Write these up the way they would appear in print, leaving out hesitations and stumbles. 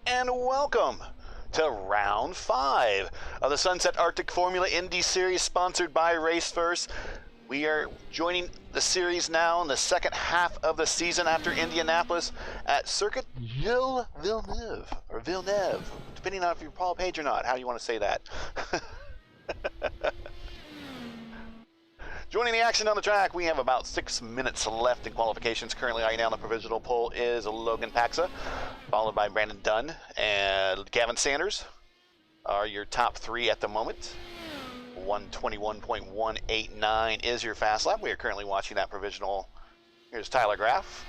and welcome to round 5 of the Sunset Arctic Formula Indy Series sponsored by RaceVerse. We are joining the series now in the second half of the season after Indianapolis at Circuit Villeneuve, or Villeneuve, depending on if you're Paul Page or not, how you want to say that. Joining the action on the track, we have about 6 minutes left in qualifications. Currently, right now, on the provisional pole is Logan Paxa, followed by Brandon Dunn and Gavin Sanders are your top 3 at the moment. 121.189 is your fast lap. We are currently watching that provisional. Here's Tyler Graff.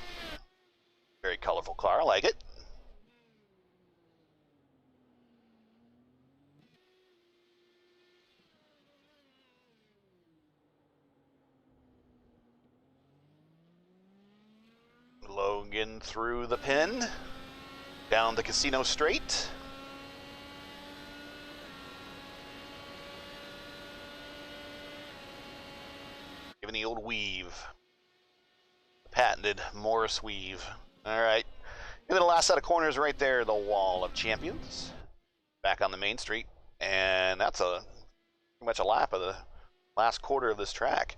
Very colorful car, I like it. Logan through the pin, down the casino straight. Giving the old weave. The patented Morris weave. All right. And then the last set of corners right there, the Wall of Champions. Back on the main street. And that's pretty much a lap of the last quarter of this track.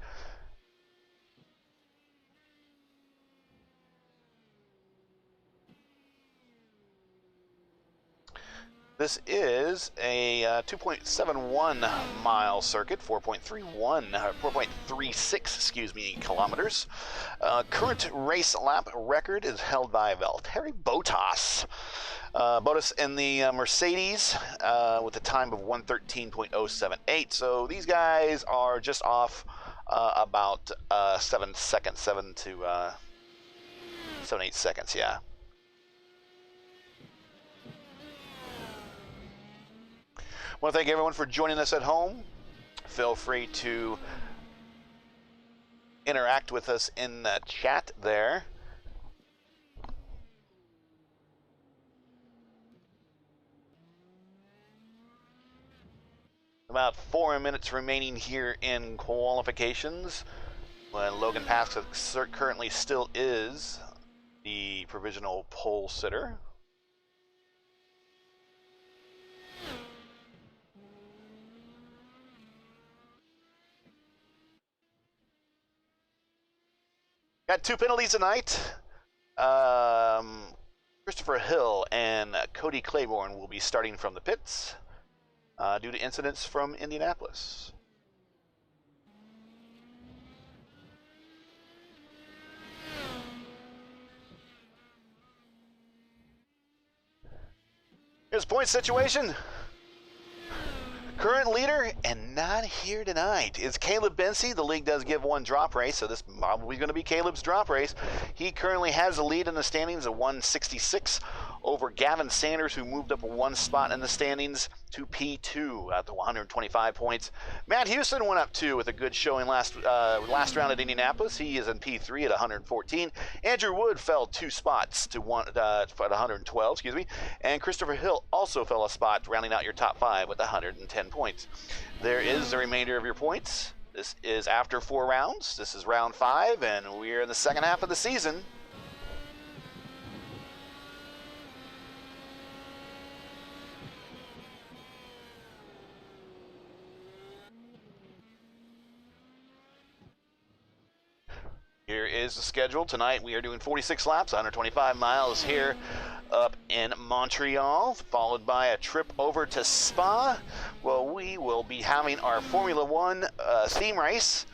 This is a 2.71 mile circuit, 4.36, excuse me, kilometers. Current race lap record is held by Valtteri Bottas. Bottas in the Mercedes with a time of 1:13.078. So these guys are just off about 7 seconds, 7 to 8 seconds, yeah. I want to thank everyone for joining us at home. Feel free to interact with us in the chat there. About 4 minutes remaining here in qualifications, when Logan Paxa currently still is the provisional pole sitter. Got 2 penalties tonight. Christopher Hill and Cody Claiborne will be starting from the pits due to incidents from Indianapolis. Here's the point situation. Current leader and not here tonight is Caleb Bency. The league does give one drop race, so this is probably going to be Caleb's drop race. He currently has the lead in the standings at 166 over Gavin Sanders, who moved up 1 spot in the standings to P2 at the 125 points. Matt Houston went up 2 with a good showing last round at Indianapolis. He is in P3 at 114. Andrew Wood fell 2 spots to at 112, excuse me. And Christopher Hill also fell a spot, rounding out your top 5 with 110 points. There is the remainder of your points. This is after 4 rounds. This is round 5, and we're in the second half of the season. Here is the schedule. Tonight we are doing 46 laps, 125 miles here up in Montreal, followed by a trip over to Spa. Well, we will be having our Formula 1 theme race,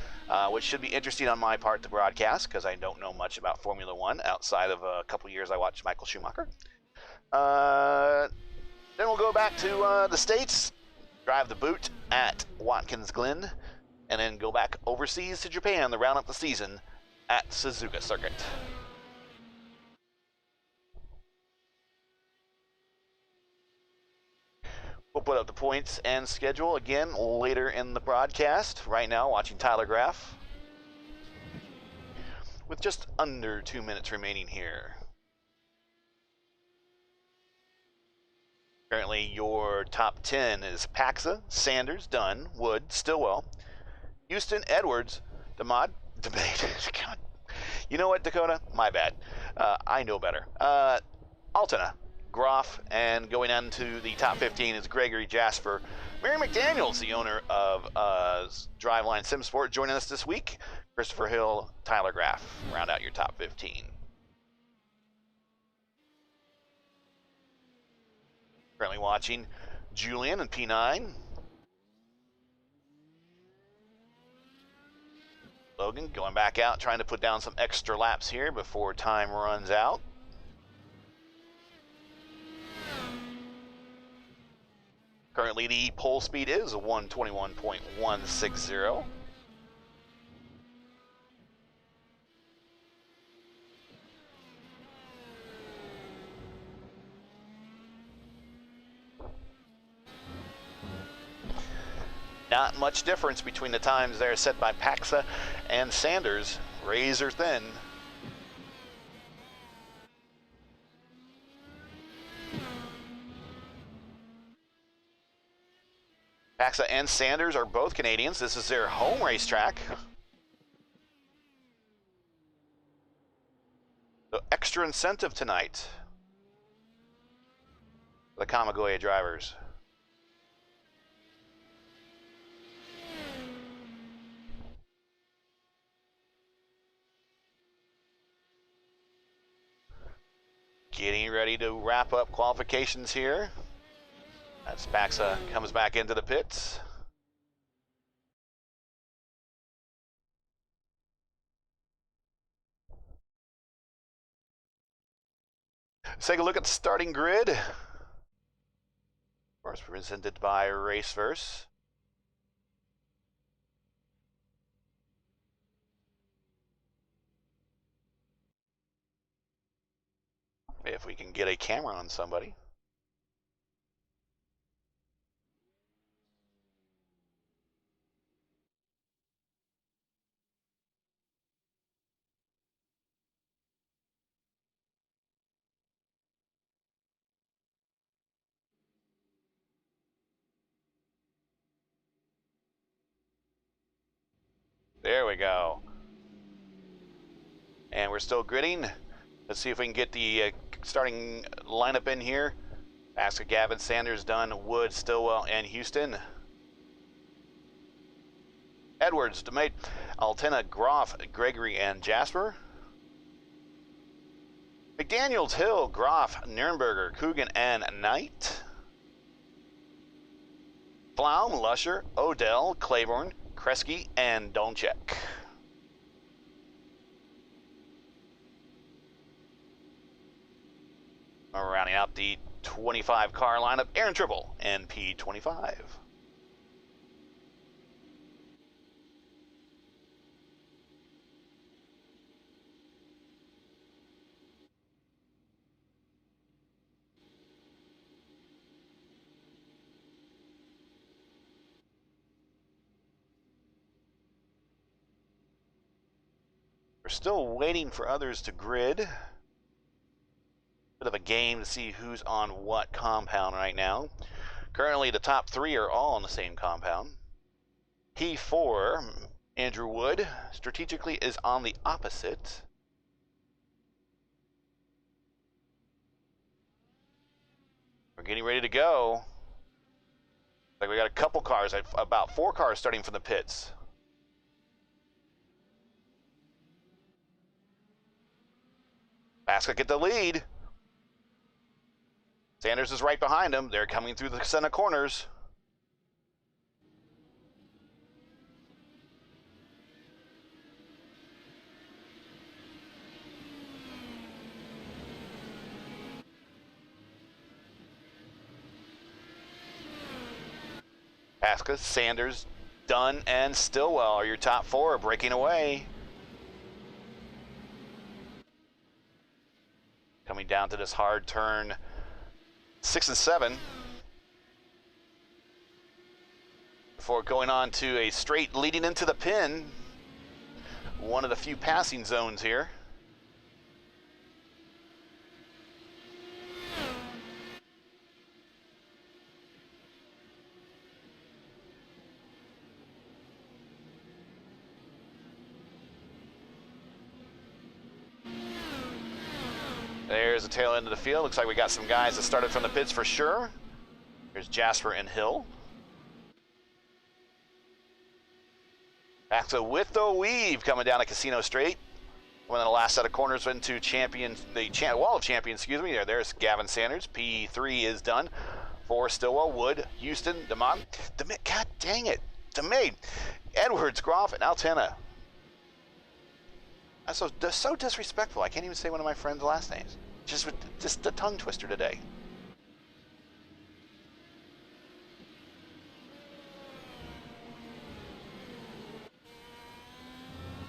which should be interesting on my part to broadcast because I don't know much about Formula 1 outside of a couple years I watched Michael Schumacher. Then we'll go back to the States, drive the boot at Watkins Glen, and then go back overseas to Japan to round up the season at Suzuka Circuit. We'll put up the points and schedule again later in the broadcast. Right now, watching Tyler Graff with just under 2 minutes remaining here. Currently, your top 10 is Paxa, Sanders, Dunn, Wood, Stillwell, Houston, Edwards, Damad, Debate. God. You know what, Dakota? My bad. I know better. Altena, Groff, and going on to the top 15 is Gregory Jasper. Mary McDaniel's the owner of Driveline SimSport, joining us this week. Christopher Hill, Tyler Graff, round out your top 15. Currently watching Julian and P9. Logan going back out, trying to put down some extra laps here before time runs out. Currently, the pole speed is a 121.160. Not much difference between the times there set by Paxa and Sanders, razor thin. Paxa and Sanders are both Canadians. This is their home racetrack. So extra incentive tonight for the Kamigoye drivers. Getting ready to wrap up qualifications here. As Paxa comes back into the pits. Let's take a look at the starting grid. Of course, presented by RaceVerse. If we can get a camera on somebody. There we go. And we're still gridding. Let's see if we can get the starting lineup in here. Aska, Gavin, Sanders, Dunn, Wood, Stillwell, and Houston. Edwards, DeMate, Altena, Groff, Gregory, and Jasper. McDaniels, Hill, Groff, Nürnberger, Coogan, and Knight. Flaum, Lusher, Odell, Claiborne, Kresge, and Donchek. Rounding out the 25 car lineup, Aaron Tribble, NP25. We're still waiting for others to grid. Bit of a game to see who's on what compound right now. Currently, the top three are all on the same compound. P4, Andrew Wood, strategically is on the opposite. We're getting ready to go. Like we got a couple cars, about 4 cars starting from the pits. Paska get the lead. Sanders is right behind him. They're coming through the center corners. Paska, Sanders, Dunn, and Stillwell are your top 4 breaking away. Coming down to this hard turn 6 and 7 before going on to a straight leading into the pin. One of the few passing zones here. There's the tail end of the field. Looks like we got some guys that started from the pits for sure. There's Jasper and Hill. Back to with the weave coming down a Casino Straight. One of the last set of corners into Wall of Champions, excuse me. There's Gavin Sanders. P3 is done for Stillwell, Wood, Houston, DeMont. God dang it. DeMay, Edwards, Groff, and Altena. That's so disrespectful. I can't even say one of my friends' last names. Just the tongue twister today.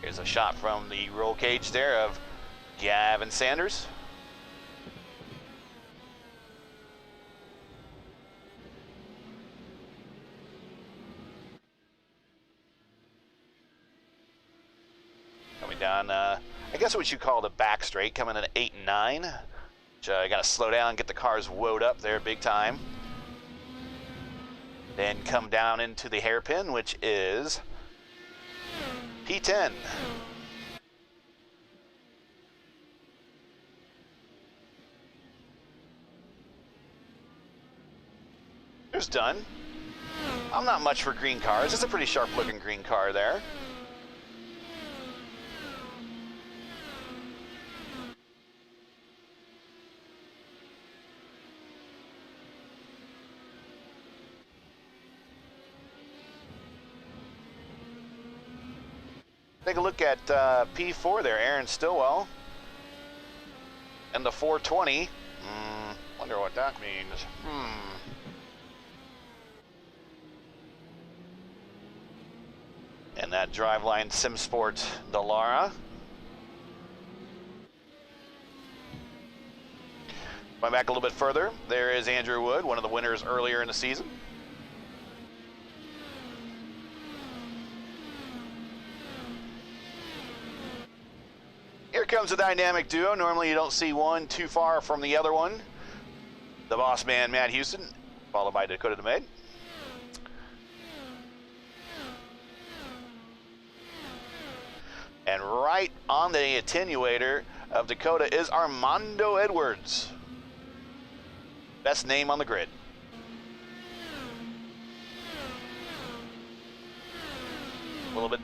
Here's a shot from the roll cage there of Gavin Sanders. Coming down, I guess what you call the back straight, coming in at 8 and 9. Which I got to slow down and get the cars woed up there big time. Then come down into the hairpin, which is P10. There's Dunn. I'm not much for green cars. It's a pretty sharp looking green car there. Take a look at P4 there, Aaron Stillwell. And the 420. Wonder what that means. And that driveline SimSport Dallara. Going back a little bit further, there is Andrew Wood, one of the winners earlier in the season. Here comes a dynamic duo. Normally you don't see one too far from the other one. The boss man, Matt Houston, followed by Dakota DeMay. And right on the attenuator of Dakota is Armando Edwards. Best name on the grid. A little bit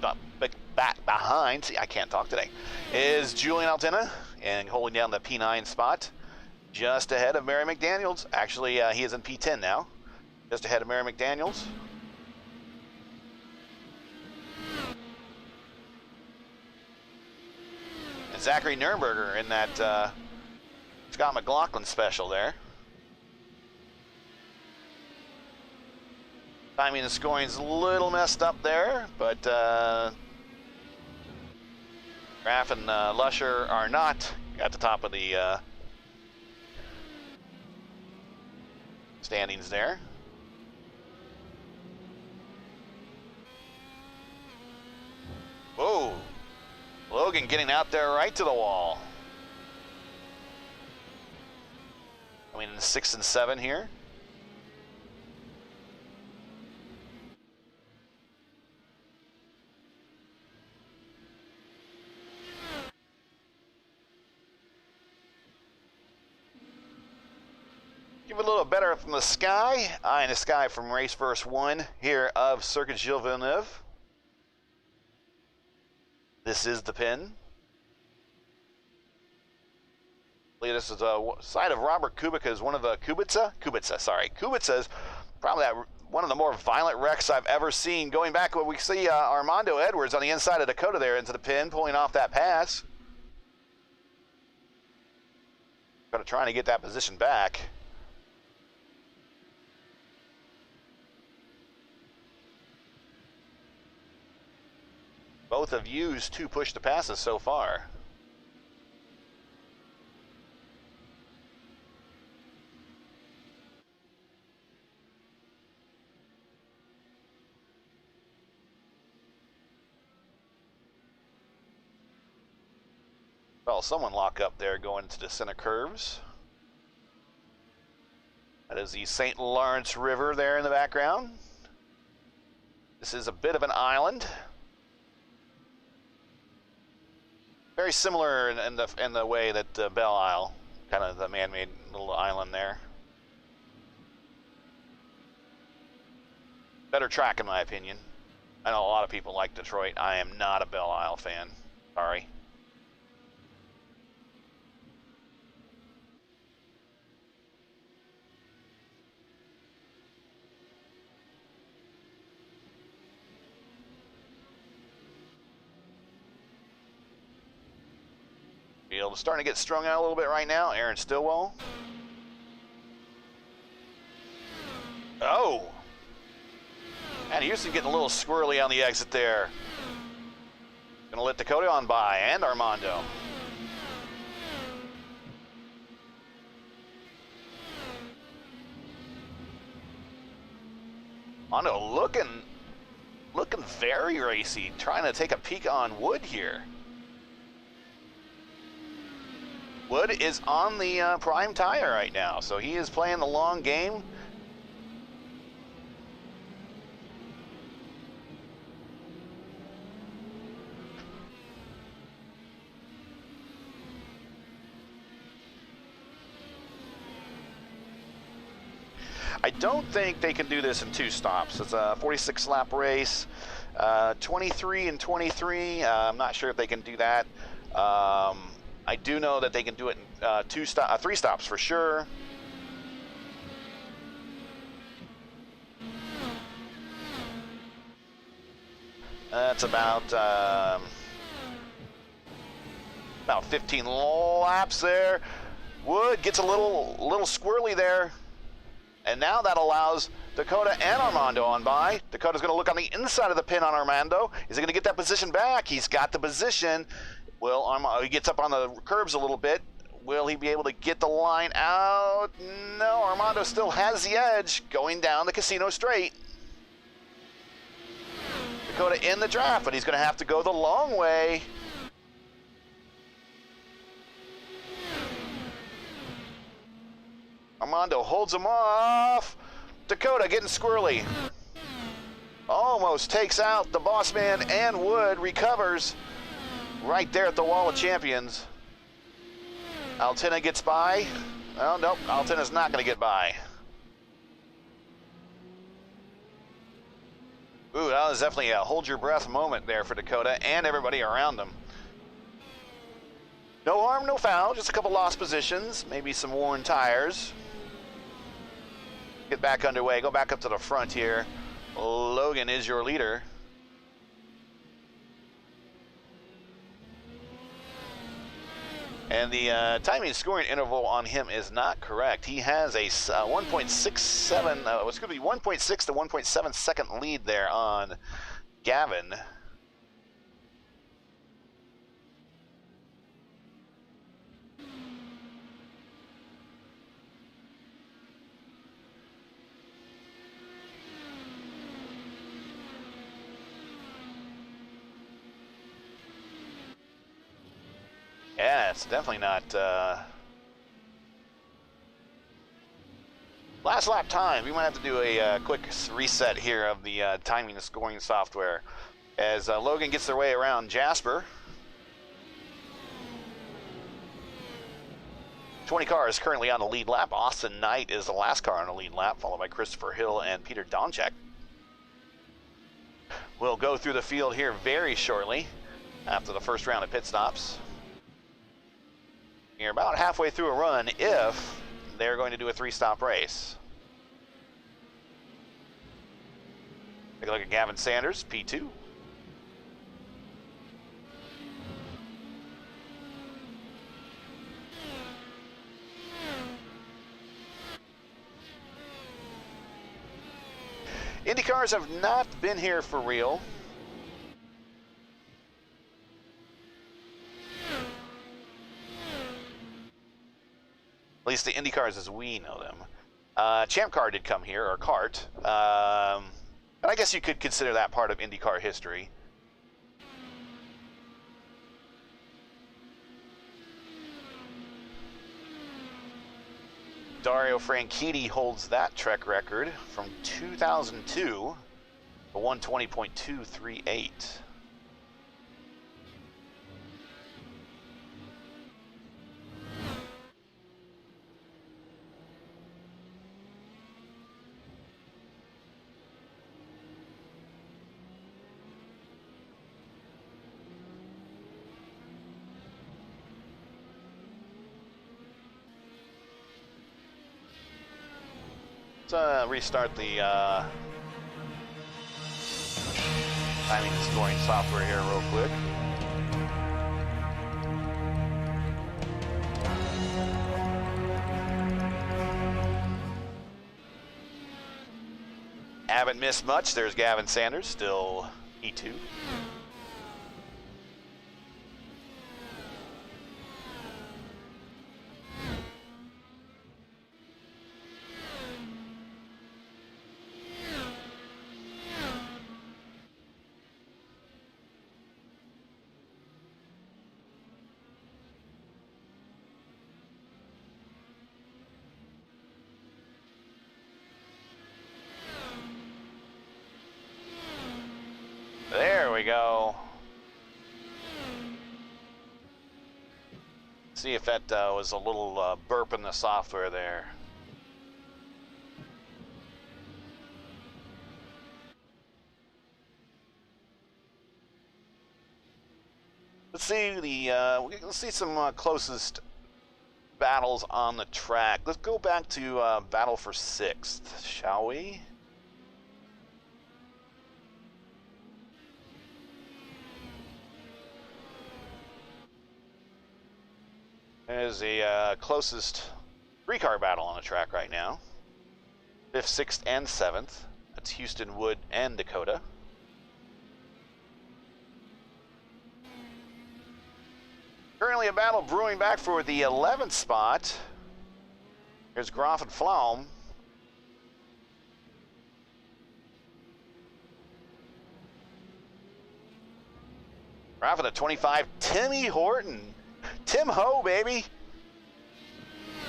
back behind, see, I can't talk today, is Julian Altena, and holding down the P9 spot, just ahead of Mary McDaniels. Actually, he is in P10 now, just ahead of Mary McDaniels. And Zachary Nurnberger in that Scott McLaughlin special there. Timing and scoring's a little messed up there, but Graff and Lusher are not at the top of the standings there. Whoa! Logan getting out there right to the wall. I mean, 6 and 7 here. Give it a little better from the sky. Eye in the sky from RaceVerse 1 here of Circuit Gilles Villeneuve. This is the pin. This is a side of Robert Kubica's, one of the Kubica's probably one of the more violent wrecks I've ever seen. Going back, when we see Armando Edwards on the inside of Dakota there into the pin, pulling off that pass. Dakota trying to get that position back. Both have used 2 push to passes so far. Well, someone lock up there going into the center curves. That is the St. Lawrence River there in the background. This is a bit of an island. Very similar in the way that Belle Isle kind of the man-made little island there. Better track in my opinion. I know a lot of people like Detroit. I am not a Belle Isle fan. Sorry. Field starting to get strung out a little bit right now. Aaron Stillwell. Oh! And Houston getting a little squirrely on the exit there. Gonna let Dakota on by, and Armando. Armando looking very racy, trying to take a peek on Wood here. Wood is on the prime tire right now, so he is playing the long game. I don't think they can do this in 2 stops. It's a 46 lap race, 23 and 23. I'm not sure if they can do that. I do know that they can do it in 3 stops for sure. That's about 15 laps there. Wood gets a little squirrely there. And now that allows Dakota and Armando on by. Dakota's going to look on the inside of the pin on Armando. Is he going to get that position back? He's got the position. He gets up on the curbs a little bit. Will he be able to get the line out? No, Armando still has the edge going down the casino straight. Dakota in the draft, but he's going to have to go the long way. Armando holds him off. Dakota getting squirrely. Almost takes out the boss man, and Wood recovers right there at the wall of champions. Altina gets by. Oh, nope, Altina's not going to get by. Ooh, that was definitely a hold your breath moment there for Dakota and everybody around them. No harm, no foul, just a couple lost positions, maybe some worn tires. Get back underway, go back up to the front here. Logan is your leader. And the timing scoring interval on him is not correct. He has a 1.67, what's going to be 1.6 to 1.7 second lead there on Gavin. Yeah, it's definitely not last lap time. We might have to do a quick reset here of the timing and scoring software as Logan gets their way around Jasper. 20 cars currently on the lead lap. Austin Knight is the last car on the lead lap, followed by Christopher Hill and Peter Donchak. We'll go through the field here very shortly after the first round of pit stops. You're about halfway through a run if they're going to do a 3-stop race. Take a look at Gavin Sanders, P2. Indy cars have not been here for real. At least the Indy cars as we know them. Champ Car did come here, or CART. And I guess you could consider that part of IndyCar history. Dario Franchitti holds that Trek record from 2002, a 120.238. Let's restart the timing and scoring software here real quick. Haven't missed much. There's Gavin Sanders, still E2. There we go. See if that was a little burp in the software there. Let's see some closest battles on the track. Let's go back to battle for 6th, shall we? There's the closest 3-car battle on the track right now. 5th, 6th, and 7th. That's Houston, Wood, and Dakota. Currently a battle brewing back for the 11th spot. Here's Groff and Pflaum. Groff at 25, Timmy Horton. Tim Ho, baby.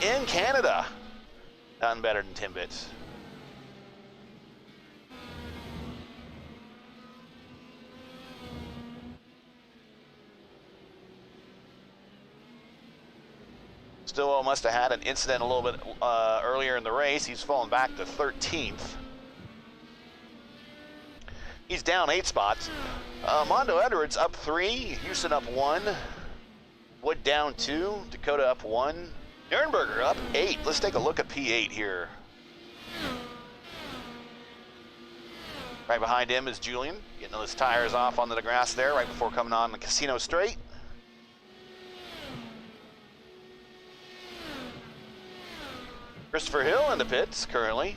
In Canada. None better than Timbits. Stillwell must have had an incident a little bit earlier in the race. He's fallen back to 13th. He's down 8 spots. Mondo Edwards up 3, Houston up 1. Wood down 2, Dakota up 1, Nürnberger up 8. Let's take a look at P8 here. Right behind him is Julian, getting his tires off onto the grass there right before coming on the Casino Straight. Christopher Hill in the pits currently.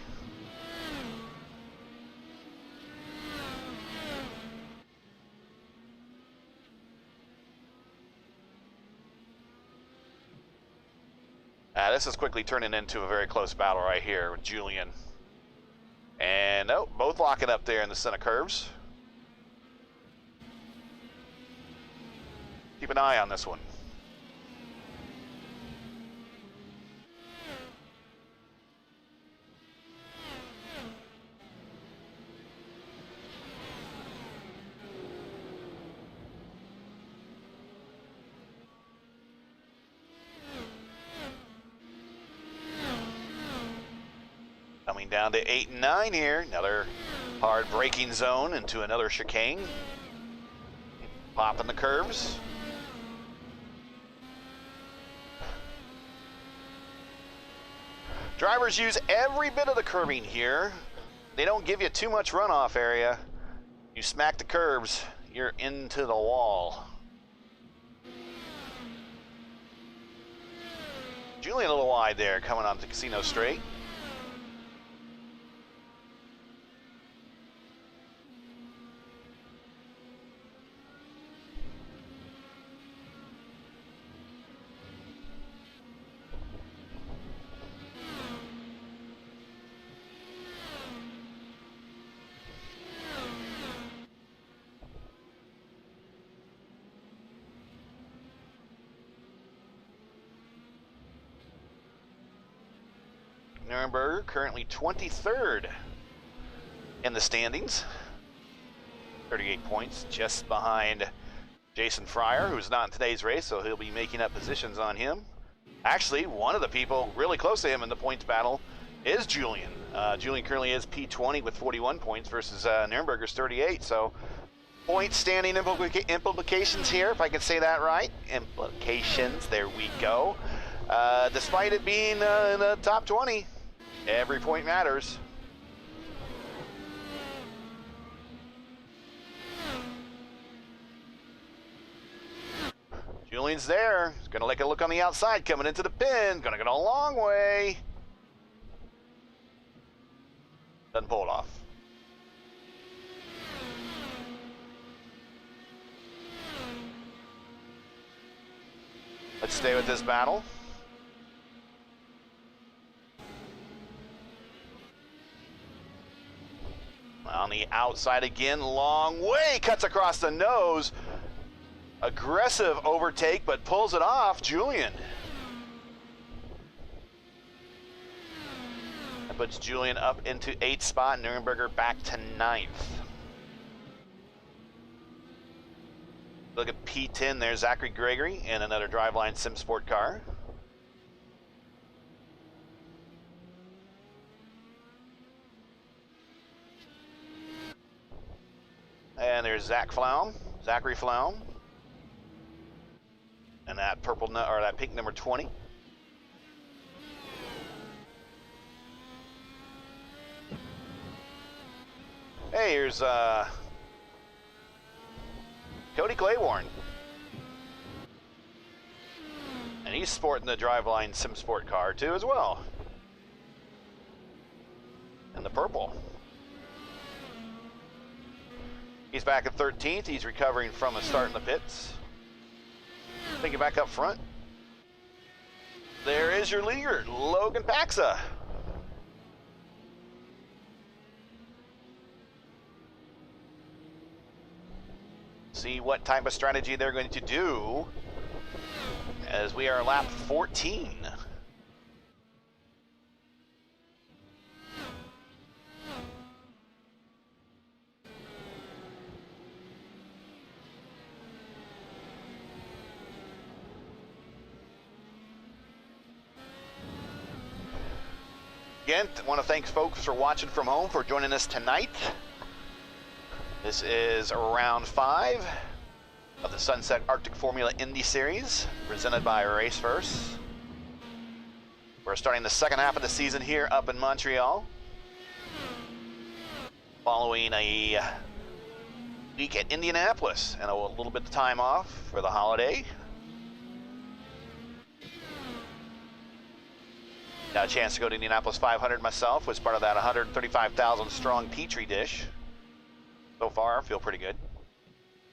This is quickly turning into a very close battle right here with Julian. And oh, both locking up there in the center curves. Keep an eye on this one. Coming down to 8 and 9 here. Another hard braking zone into another chicane. Popping the curves. Drivers use every bit of the curbing here. They don't give you too much runoff area. You smack the curbs, you're into the wall. Julian a little wide there coming onto Casino Straight. Nürnberger currently 23rd in the standings. 38 points, just behind Jason Fryer, who's not in today's race, so he'll be making up positions on him. Actually, one of the people really close to him in the points battle is Julian. Julian currently is P20 with 41 points versus Nürnberger's 38, so point standing implications here, if I can say that right. Implications, there we go. Despite it being in the top 20, Every point matters. Julian's there. He's going to take a look on the outside, coming into the pin. Going to go a long way. Doesn't pull it off. Let's stay with this battle. On the outside again, long way, cuts across the nose. Aggressive overtake, but pulls it off, Julian. That puts Julian up into 8th spot, Nuremberger back to 9th. Look at P10 there, Zachary Gregory in another Driveline Sim Sport car. And there's Zachary Flaum. And that purple, or that pink number 20. Hey, here's Cody Claiborne. And he's sporting the Driveline Sim Sport car too as well. And the purple. He's back at 13th. He's recovering from a start in the pits. Take it back up front. There is your leader, Logan Paxa. See what type of strategy they're going to do as we are lap 14. Again, I want to thank folks for watching from home, for joining us tonight. This is round 5 of the Sunset Arctic Formula Indy Series, presented by RaceVerse. We're starting the second half of the season here up in Montreal, following a week at Indianapolis and a little bit of time off for the holiday. Got a chance to go to Indianapolis 500 myself, was part of that 135,000 strong Petri dish. So far, I feel pretty good.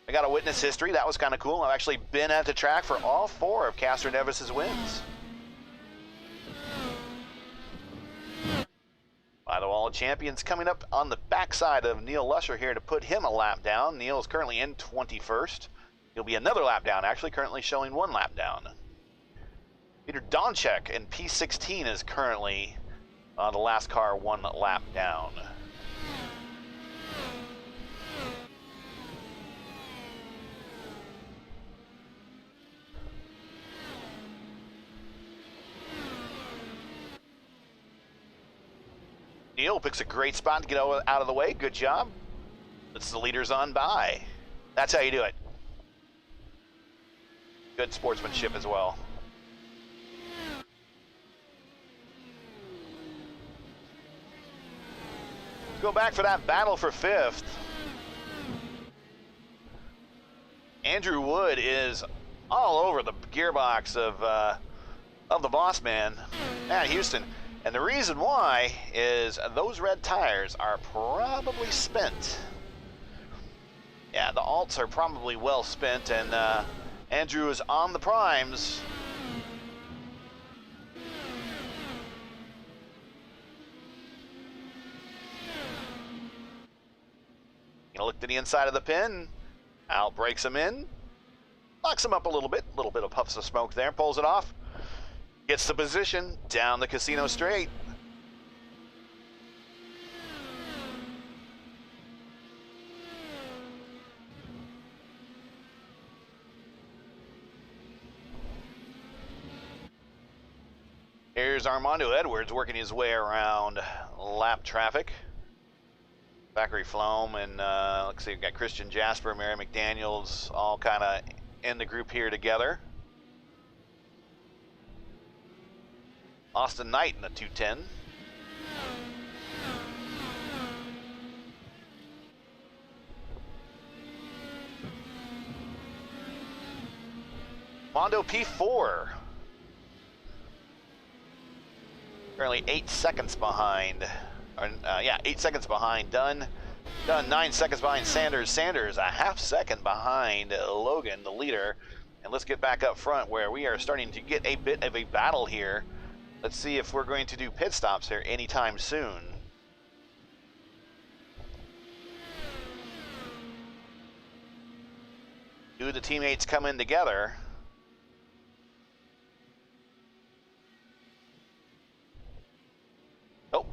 I got a witness history. That was kind of cool. I've actually been at the track for all 4 of Castor Nevis's wins. By the Wall of Champions coming up on the backside of Neil Lusher here to put him a lap down. Neil is currently in 21st. He'll be another lap down, actually, currently showing 1 lap down. Peter Donchek in P16 is currently on the last car 1 lap down. Neil picks a great spot to get out of the way. Good job. Puts the leaders on by. That's how you do it. Good sportsmanship as well. Go back for that battle for 5th. Andrew Wood is all over the gearbox of the boss man, Matt Houston. And the reason why is those red tires are probably spent. Yeah, the alts are probably well spent, and Andrew is on the primes. Gonna look to the inside of the pin. Al breaks him in, locks him up a little bit of puffs of smoke there, pulls it off, gets the position down the casino straight. Here's Armando Edwards working his way around lap traffic. Zachary Flaum and let's see, we've got Christian Jasper, Mary McDaniels, all kind of in the group here together. Austin Knight in the 210. Mondo P4. Currently 8 seconds behind. Yeah, 8 seconds behind. Dunn 9 seconds behind Sanders. Sanders a half second behind Logan, the leader. And let's get back up front where we are starting to get a bit of a battle here. Let's see if we're going to do pit stops here anytime soon. Do the teammates come in together? Oh,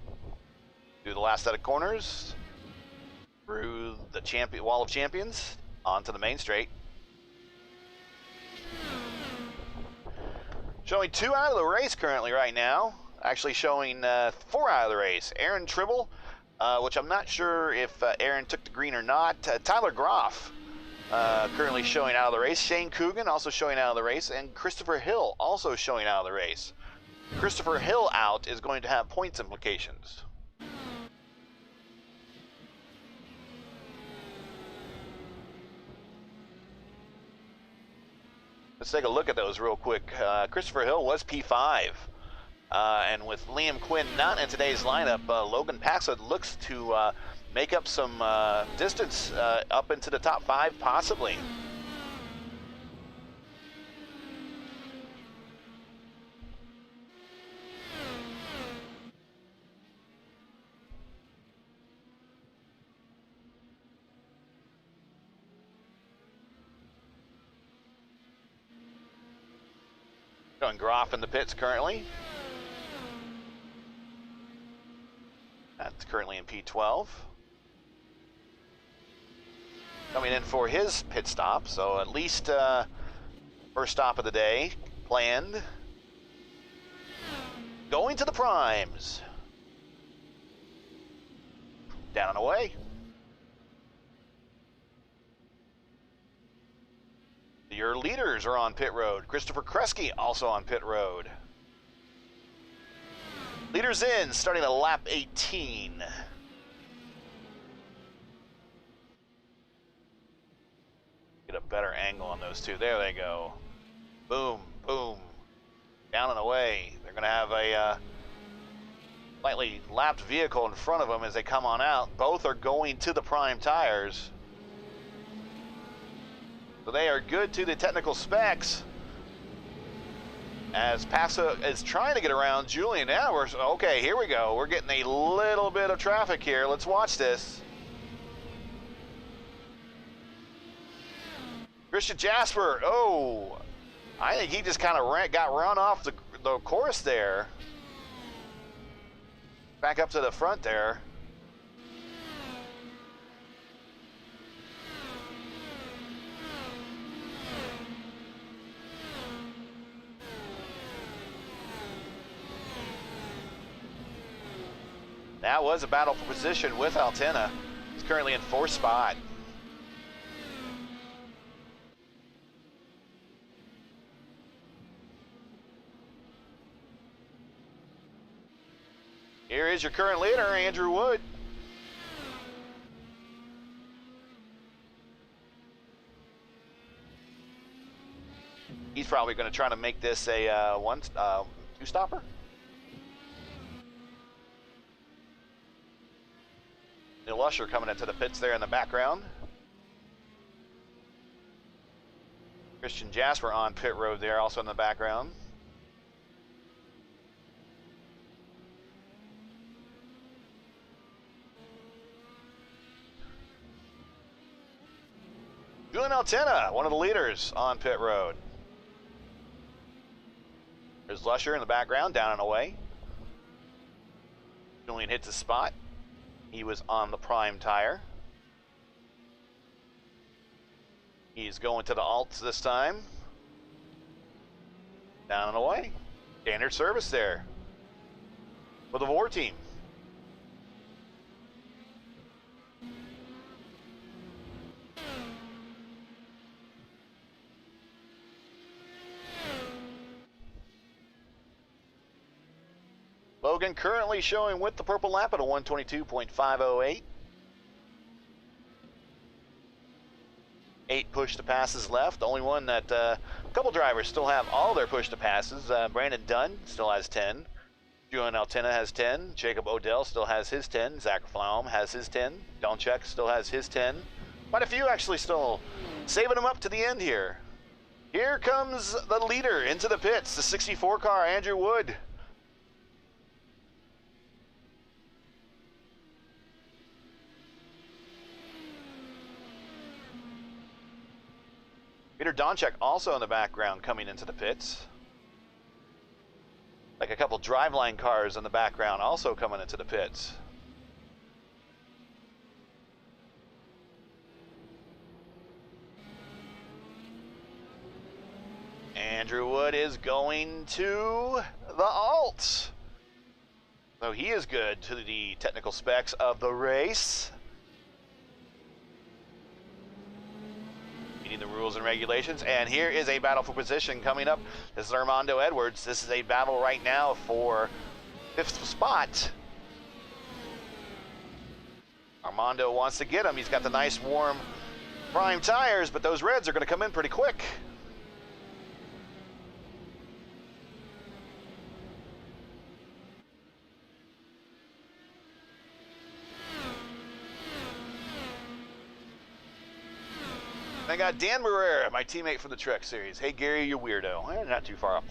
do the last set of corners through the wall of champions onto the main straight. Showing 2 out of the race currently right now. Actually showing 4 out of the race. Aaron Tribble, which I'm not sure if Aaron took the green or not. Tyler Groff currently showing out of the race. Shane Coogan also showing out of the race. And Christopher Hill also showing out of the race. Christopher Hill out is going to have points implications. Let's take a look at those real quick. Christopher Hill was P5. And with Liam Quinn not in today's lineup, Logan Paxson looks to make up some distance up into the top 5 possibly. Showing Groff in the pits currently. That's currently in P12. Coming in for his pit stop, so at least first stop of the day planned. Going to the primes. Down and away. Your leaders are on pit road. Christopher Kresge also on pit road. Leaders in, starting at lap 18. Get a better angle on those two. There they go. Boom, boom. Down and away. They're going to have a slightly lapped vehicle in front of them as they come on out. Both are going to the prime tires. So they are good to the technical specs. As Paso is trying to get around Julian Edwards. Okay, here we go. We're getting a little bit of traffic here. Let's watch this. Christian Jasper. Oh, I think he just kind of got run off the course there. Back up to the front there. That was a battle for position with Altena. He's currently in 4th spot. Here is your current leader, Andrew Wood. He's probably going to try to make this a two-stopper. Neil Usher coming into the pits there in the background. Christian Jasper on pit road there, also in the background. Julian Altena, one of the leaders on pit road. There's Lusher in the background, down and away. Julian hits his spot. He was on the prime tire. He's going to the alts this time. Down and away. Standard service there for the VOR team. Logan currently showing with the purple lap at a 122.508. 8 push-to-passes left. The only one that a couple drivers still have all their push-to-passes. Brandon Dunn still has 10. Julian Altina has 10. Jacob Odell still has his 10. Zach Flaum has his 10. Donchek still has his 10. Quite a few actually still saving them up to the end here. Here comes the leader into the pits, the 64 car, Andrew Wood. Peter Donchek also in the background coming into the pits. Like a couple driveline cars in the background also coming into the pits. Andrew Wood is going to the alt. So he is good to the technical specs of the race. Meeting the rules and regulations. And here is a battle for position coming up. This is Armando Edwards. This is a battle right now for 5th spot. Armando wants to get him. He's got the nice warm prime tires, but those reds are going to come in pretty quick. I got Dan Barrera, my teammate from the Trek series. Hey Gary, you weirdo. Not too far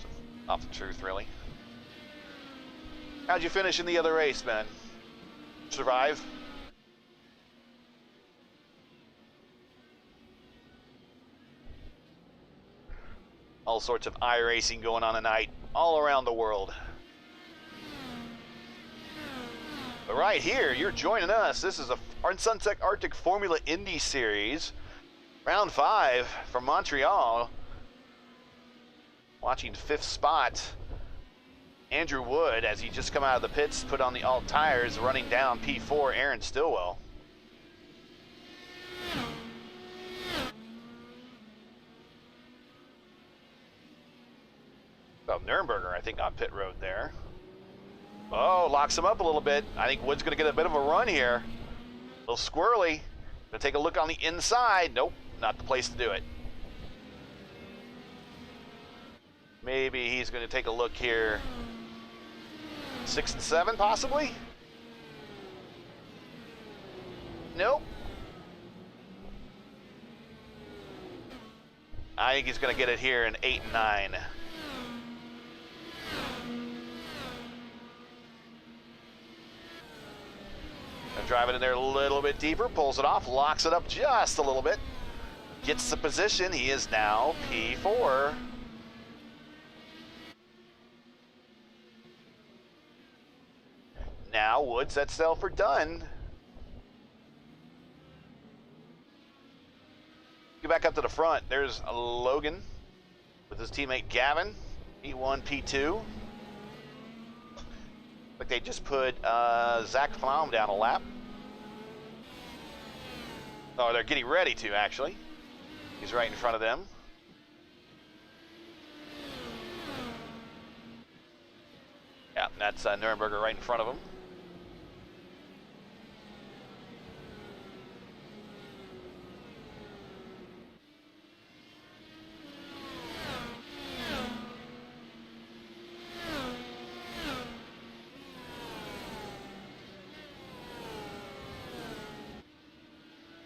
off the truth, really. How'd you finish in the other race, man? Survive? All sorts of iRacing going on tonight, all around the world. But right here, you're joining us. This is a Suntech Arctic Formula Indy Series. Round 5 from Montreal. Watching 5th spot, Andrew Wood, as he just come out of the pits, put on the alt tires, running down P4, Aaron Stillwell. Oh, Nürnberger, I think, on pit road there. Oh, locks him up a little bit. I think Wood's going to get a bit of a run here. A little squirrely. Going to take a look on the inside. Nope. Not the place to do it. Maybe he's going to take a look here. 6 and 7, possibly? Nope. I think he's going to get it here in 8 and 9. Gonna drive it in there a little bit deeper, pulls it off, locks it up just a little bit. Gets the position. He is now P4. Now Wood sets sail for Dunn. Get back up to the front. There's Logan with his teammate Gavin, P1, P2. Like they just put Zach Flaum down a lap. Oh, they're getting ready to, actually. He's right in front of them. Yeah, that's Nürnberger right in front of him.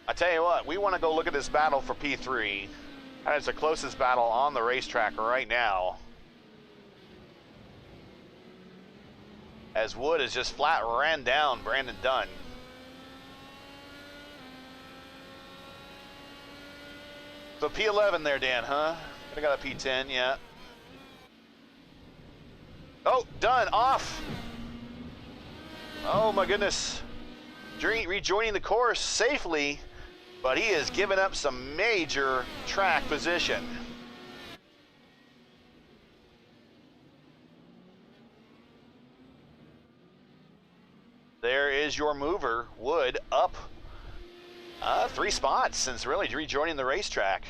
I tell you what, we want to go look at this battle for P3. And it's the closest battle on the racetrack right now. As Wood has just flat ran down Brandon Dunn. So P11 there, Dan, huh? I got a P10, yeah. Oh, Dunn off. Oh my goodness. Rejoining the course safely. But he has given up some major track position. There is your mover, Wood, up 3 spots since really rejoining the racetrack.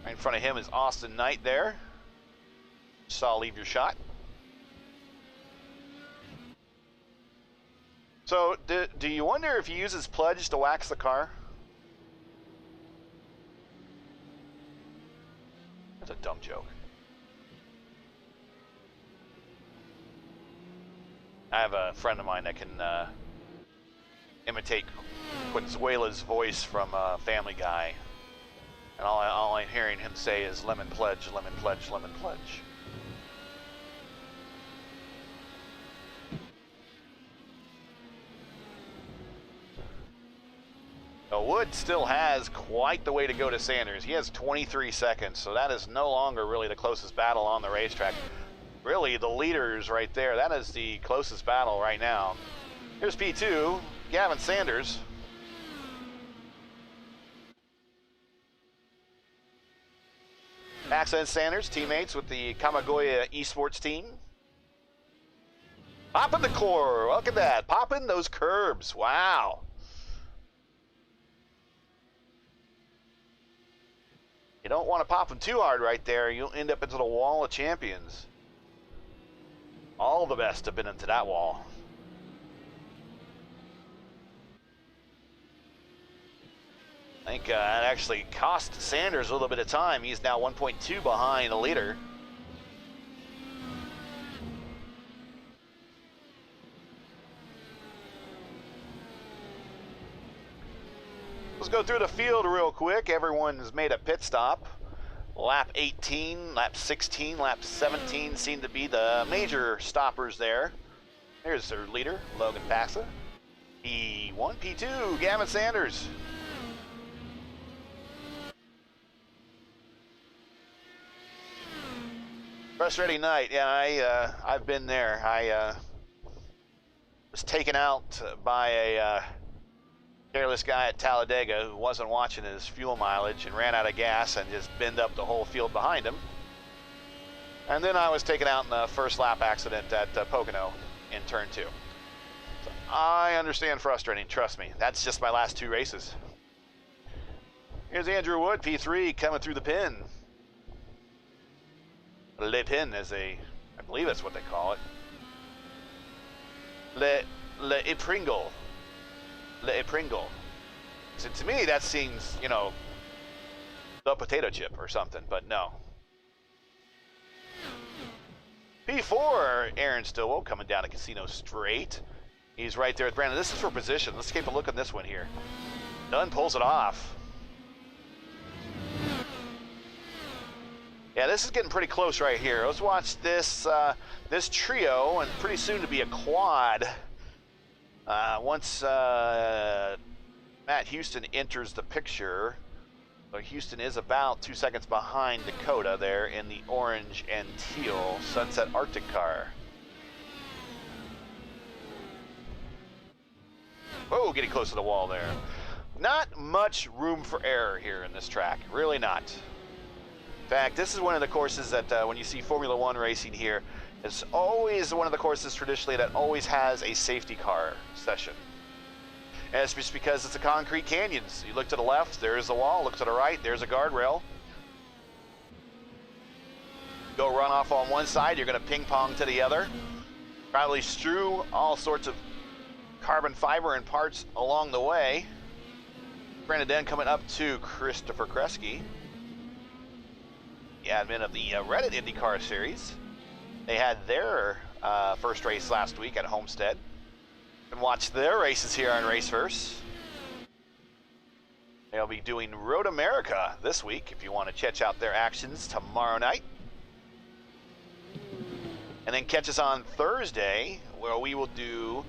Right in front of him is Austin Knight there. Saw leave your shot. So, do you wonder if he uses Pledge to wax the car? That's a dumb joke. I have a friend of mine that can imitate Consuela's voice from Family Guy. And all I'm hearing him say is lemon pledge, lemon pledge, lemon pledge. Wood still has quite the way to go to Sanders. He has 23 seconds, so that is no longer really the closest battle on the racetrack. Really, the leaders right there, that is the closest battle right now. Here's P2, Gavin Sanders. Max and Sanders, teammates with the Kamagoya eSports team. Popping the core, look at that, popping those curbs, wow. You don't want to pop them too hard right there. You'll end up into the wall of champions. All the best have been into that wall. I think that actually cost Sanders a little bit of time. He's now 1.2 behind the leader. Let's go through the field real quick. Everyone's made a pit stop. Lap 18, lap 16, lap 17 seem to be the major stoppers there. There's their leader, Logan Paxa. P1, P2, Gavin Sanders. Frustrating night. Yeah, I've been there. I was taken out by a careless guy at Talladega who wasn't watching his fuel mileage and ran out of gas and just binned up the whole field behind him. And then I was taken out in the first lap accident at Pocono in turn 2. So I understand frustrating, trust me. That's just my last 2 races. Here's Andrew Wood, P3, coming through the pin. Le pin is I believe that's what they call it. Le épingle. Le épingle. So to me, that seems, you know, the potato chip or something, but no. P4, Aaron Stillwell coming down to Casino Straight. He's right there with Brandon. This is for position. Let's take a look at this one here. Dunn pulls it off. Yeah, this is getting pretty close right here. Let's watch this this trio, and pretty soon to be a quad. Once Matt Houston enters the picture, so Houston is about 2 seconds behind Dakota there in the orange and teal Sunset Arctic car. Oh, getting close to the wall there. Not much room for error here in this track, really not. In fact, this is one of the courses that when you see Formula One racing here, it's always one of the courses traditionally that always has a safety car session. And it's just because it's a concrete canyons. You look to the left, there's the wall. Look to the right, there's a guardrail. Go run off on one side, you're going to ping pong to the other. Probably strew all sorts of carbon fiber and parts along the way. Brandon Den coming up to Christopher Kresge, the admin of the Reddit IndyCar series. They had their first race last week at Homestead. And watch their races here on RaceVerse. They'll be doing Road America this week if you want to check out their actions tomorrow night. And then catch us on Thursday where we will do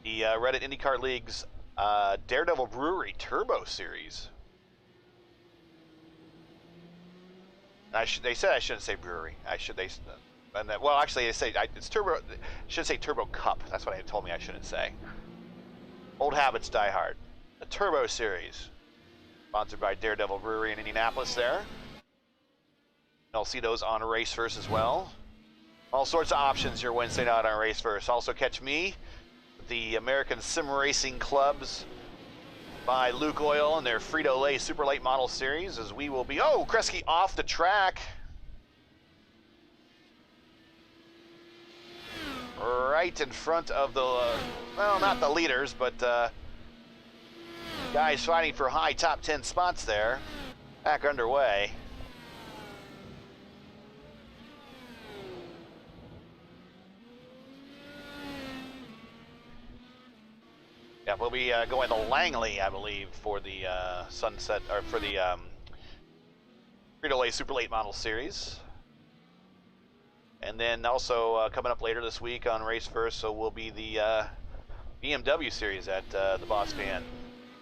the Reddit IndyCar League's Daredevil Brewery Turbo Series. They said I shouldn't say brewery. Well, actually, they say it's turbo. I should say Turbo Cup. That's what they told me I shouldn't say. Old habits die hard. The Turbo Series, sponsored by Daredevil Brewery in Indianapolis. There, you'll see those on RaceVerse as well. All sorts of options your Wednesday night on RaceVerse. Also catch me with the American Sim Racing Clubs by Luke Oil and their Frito-Lay Super Late Model Series, as we will be. Oh, Kresge off the track. right in front of the, well, not the leaders, but guys fighting for high top 10 spots there. Back underway. Yeah, we'll be going to Langley, I believe, for the Sunset, or for the Frito-Lay Super Late Model Series. And then also coming up later this week on RaceVerse, so will be the BMW Series at the Boss Fan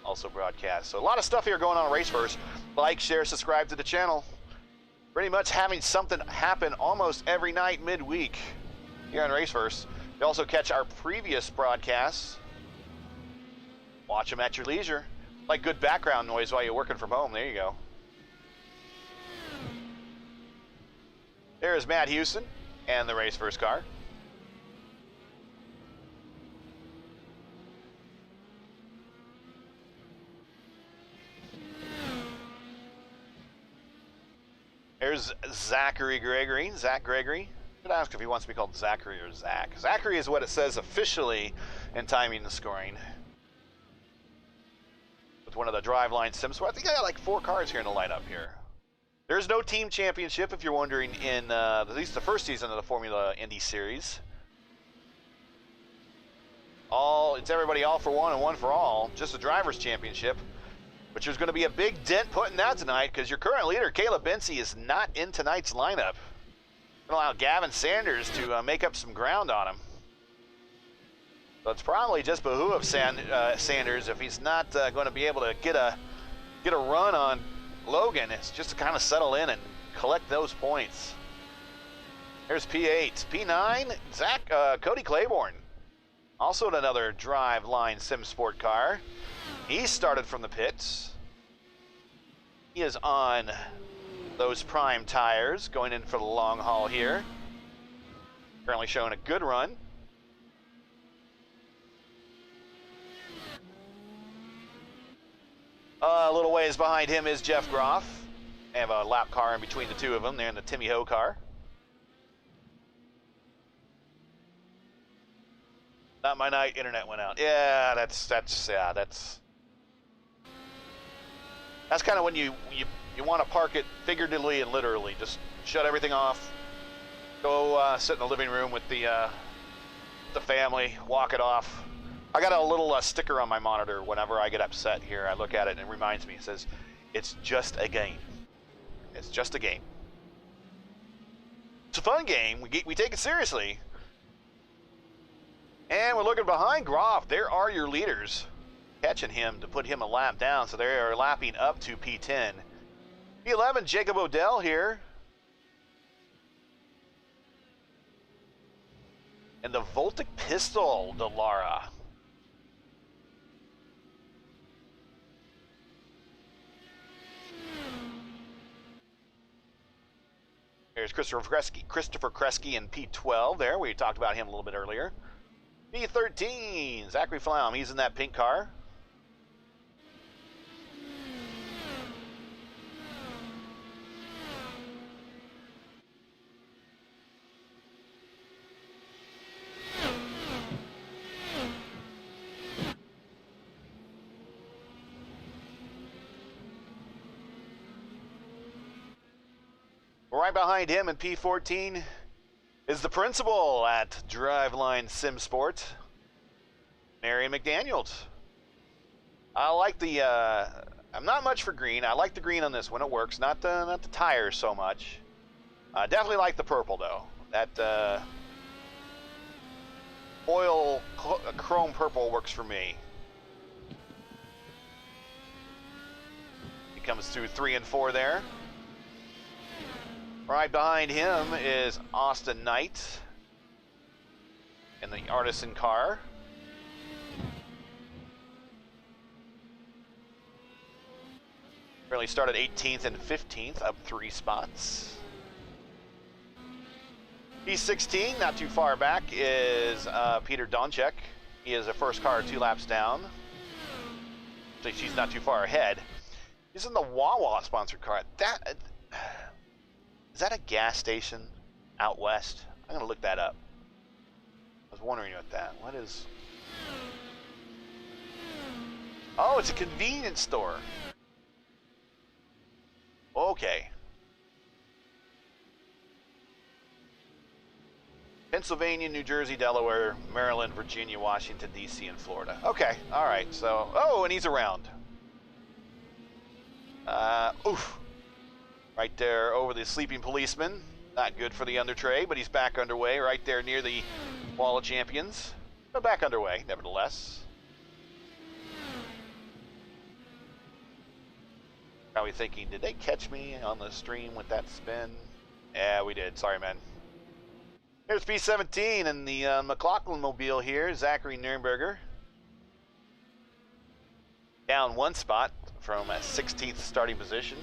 also broadcast. So a lot of stuff here going on RaceVerse. Like, share, subscribe to the channel. Pretty much having something happen almost every night midweek here on RaceVerse. You also catch our previous broadcasts. Watch them at your leisure. Like good background noise while you're working from home. There you go. There's Matt Houston and the RaceVerse car. There's Zachary Gregory. Zach Gregory. I could ask if he wants to be called Zachary or Zach. Zachary is what it says officially in timing and scoring. With one of the driveline sims. I think I got like 4 cars here in the lineup here. There's no team championship, if you're wondering, in at least the first season of the Formula Indy Series. It's everybody all for one and one for all. Just a driver's championship. But there's going to be a big dent put in that tonight because your current leader, Caleb Bensey, is not in tonight's lineup. Going to allow Gavin Sanders to make up some ground on him. So it's probably just behoove Sanders if he's not going to be able to get a run on Logan. It's just to kind of settle in and collect those points. There's P8. P9, Cody Claiborne. Also another driveline sim sport car. He started from the pits. He is on those prime tires going in for the long haul here. Currently showing a good run. A little ways behind him is Jeff Groff. They have a lap car in between the two of them. They're in the Timmy Ho car. Not my night, internet went out. Yeah, that's kind of when you want to park it figuratively and literally. Just shut everything off. Go sit in the living room with the family. Walk it off. I got a little sticker on my monitor whenever I get upset here. I look at it and it reminds me. It says, "It's just a game. It's just a game." It's a fun game. We take it seriously. And we're looking behind Groff. There are your leaders. Catching him to put him a lap down. So they are lapping up to P10. P11, Jacob Odell here. And the Voltic Pistol, Delara. There's Christopher Kresge in P12 there. We talked about him a little bit earlier. P13, Zachary Flaum. He's in that pink car. Right behind him in P14 is the principal at Driveline Sim Sport, Mary McDaniels. I like the, I'm not much for green. I like the green on this one. It works. Not the tires so much. Definitely like the purple though. That oil chrome purple works for me. He comes through 3 and 4 there. Right behind him is Austin Knight in the Artisan car. Really started 18th and 15th, up 3 spots. P16, not too far back, is Peter Donchek. He is a first car 2 laps down. So she's not too far ahead. He's in the Wawa sponsored car. Is that a gas station out west? I'm going to look that up. was wondering about that. What is... Oh, it's a convenience store. Okay. Pennsylvania, New Jersey, Delaware, Maryland, Virginia, Washington, D.C., and Florida. Okay, all right. So, oh, and he's around. Oof. Right there over the sleeping policeman. Not good for the under tray, but he's back underway right there near the Wall of Champions. But back underway, nevertheless. Probably thinking, did they catch me on the stream with that spin? Yeah, we did. Sorry, man. Here's P17 and the McLaughlin mobile here, Zachary Nürnberger. Down one spot from a 16th starting position.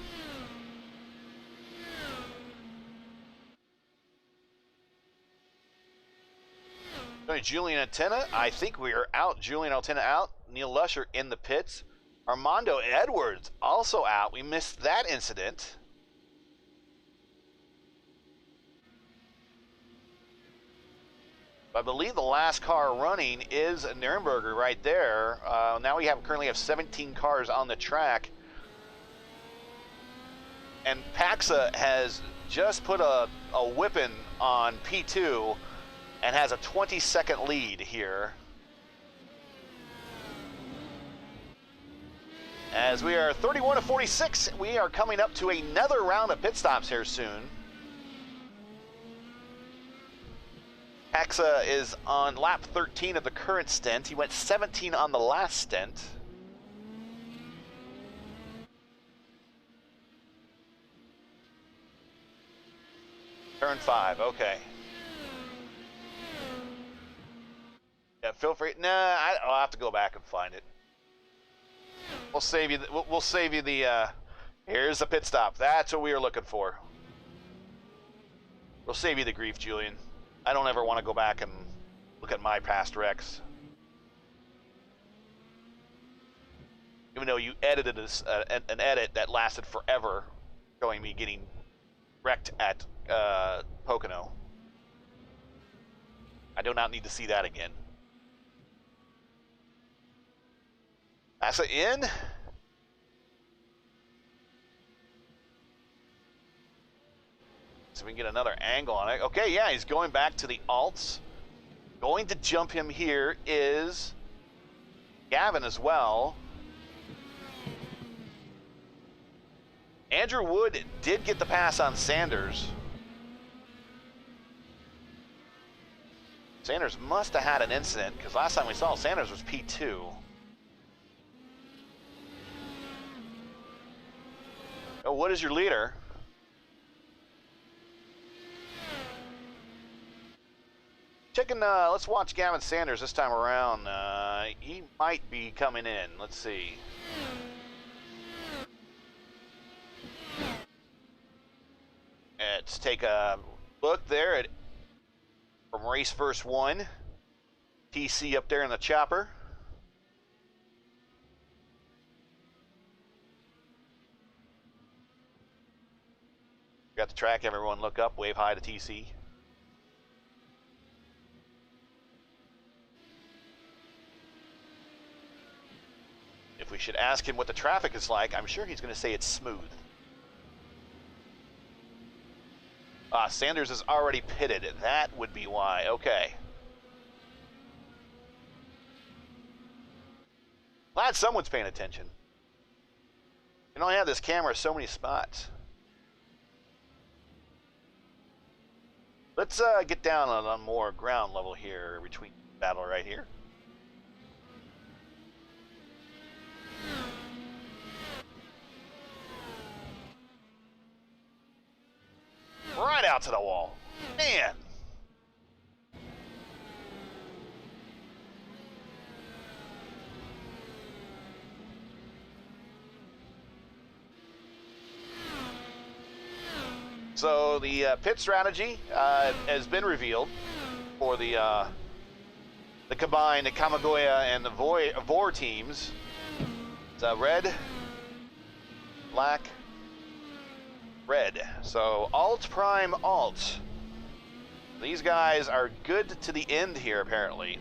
Julian Antenna, I think we are out. Julian Antenna out. Neil Lusher in the pits. Armando Edwards also out. We missed that incident. I believe the last car running is Nürnberger right there. Now we currently have 17 cars on the track. And Paxa has just put a whipping on P2 and has a 20-second lead here. As we are 31 to 46, we are coming up to another round of pit stops here soon. Paxa is on lap 13 of the current stint. He went 17 on the last stint. Turn 5, okay. Yeah, feel free. Nah, I'll have to go back and find it. We'll save you. We'll save you the. Here's the pit stop. That's what we were looking for. We'll save you the grief, Julian. I don't ever want to go back and look at my past wrecks. Even though you edited an edit that lasted forever, showing me getting wrecked at Pocono. I do not need to see that again. Massa in. So we can get another angle on it. Okay, yeah, he's going back to the alts. Going to jump him here is Gavin as well. Andrew Wood did get the pass on Sanders. Sanders must have had an incident because last time we saw Sanders was P2. Oh, what is your leader? Checking, let's watch Gavin Sanders this time around. He might be coming in. Let's see. Let's take a look there at from RaceVerse 1. TC up there in the chopper. Got the track, everyone look up, wave hi to TC. If we should ask him what the traffic is like, I'm sure he's going to say it's smooth. Sanders is already pitted. That would be why. Okay. Glad someone's paying attention. You can only have this camera so many spots. Let's get down on more ground level here between battle right here. Right out to the wall. Man. So the pit strategy has been revealed for the combined Kamigoya and the Vor teams. It's red, black, red. So alt, prime, alt. These guys are good to the end here, apparently.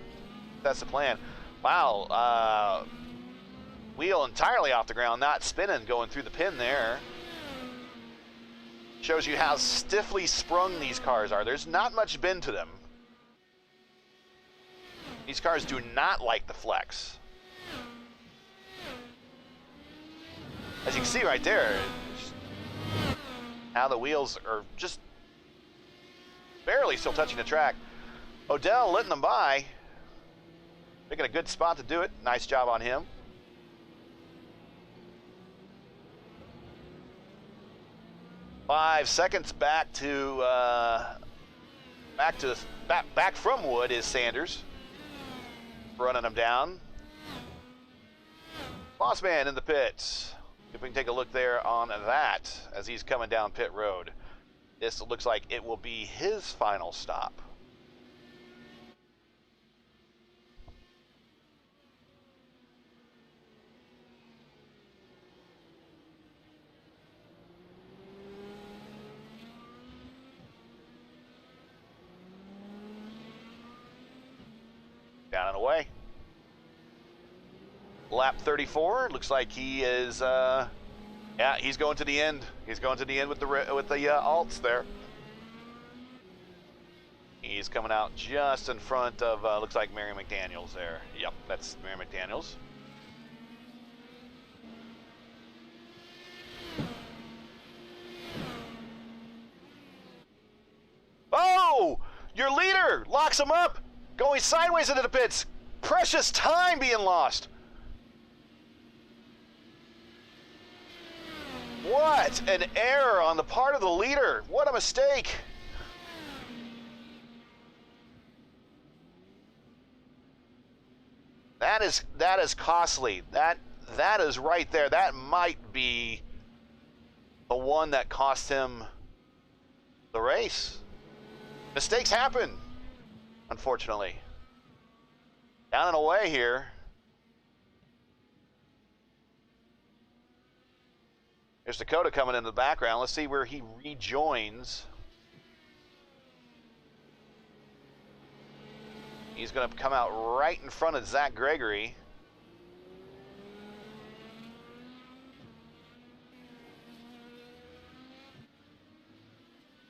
That's the plan. Wow, wheel entirely off the ground, not spinning, going through the pin there. Shows you how stiffly sprung these cars are. There's not much bend to them. These cars do not like the flex. As you can see right there, how the wheels are just barely still touching the track. Odell letting them by. Picking a good spot to do it. Nice job on him. Five seconds back from Wood is Sanders. Running him down. Bossman in the pits. If we can take a look there on that as he's coming down pit road. This looks like it will be his final stop. Down and away. Lap 34. Looks like he is. Yeah, he's going to the end. He's going to the end with the alts there. He's coming out just in front of. Looks like Mary McDaniel's there. Yep, that's Mary McDaniel's. Oh! Your leader locks him up! Going sideways into the pits. Precious time being lost. What an error on the part of the leader. What a mistake. That is costly. That is right there. That might be the one that cost him the race. Mistakes happen, unfortunately. Down and away here. There's Dakota coming in the background. Let's see where he rejoins. He's going to come out right in front of Zach Gregory.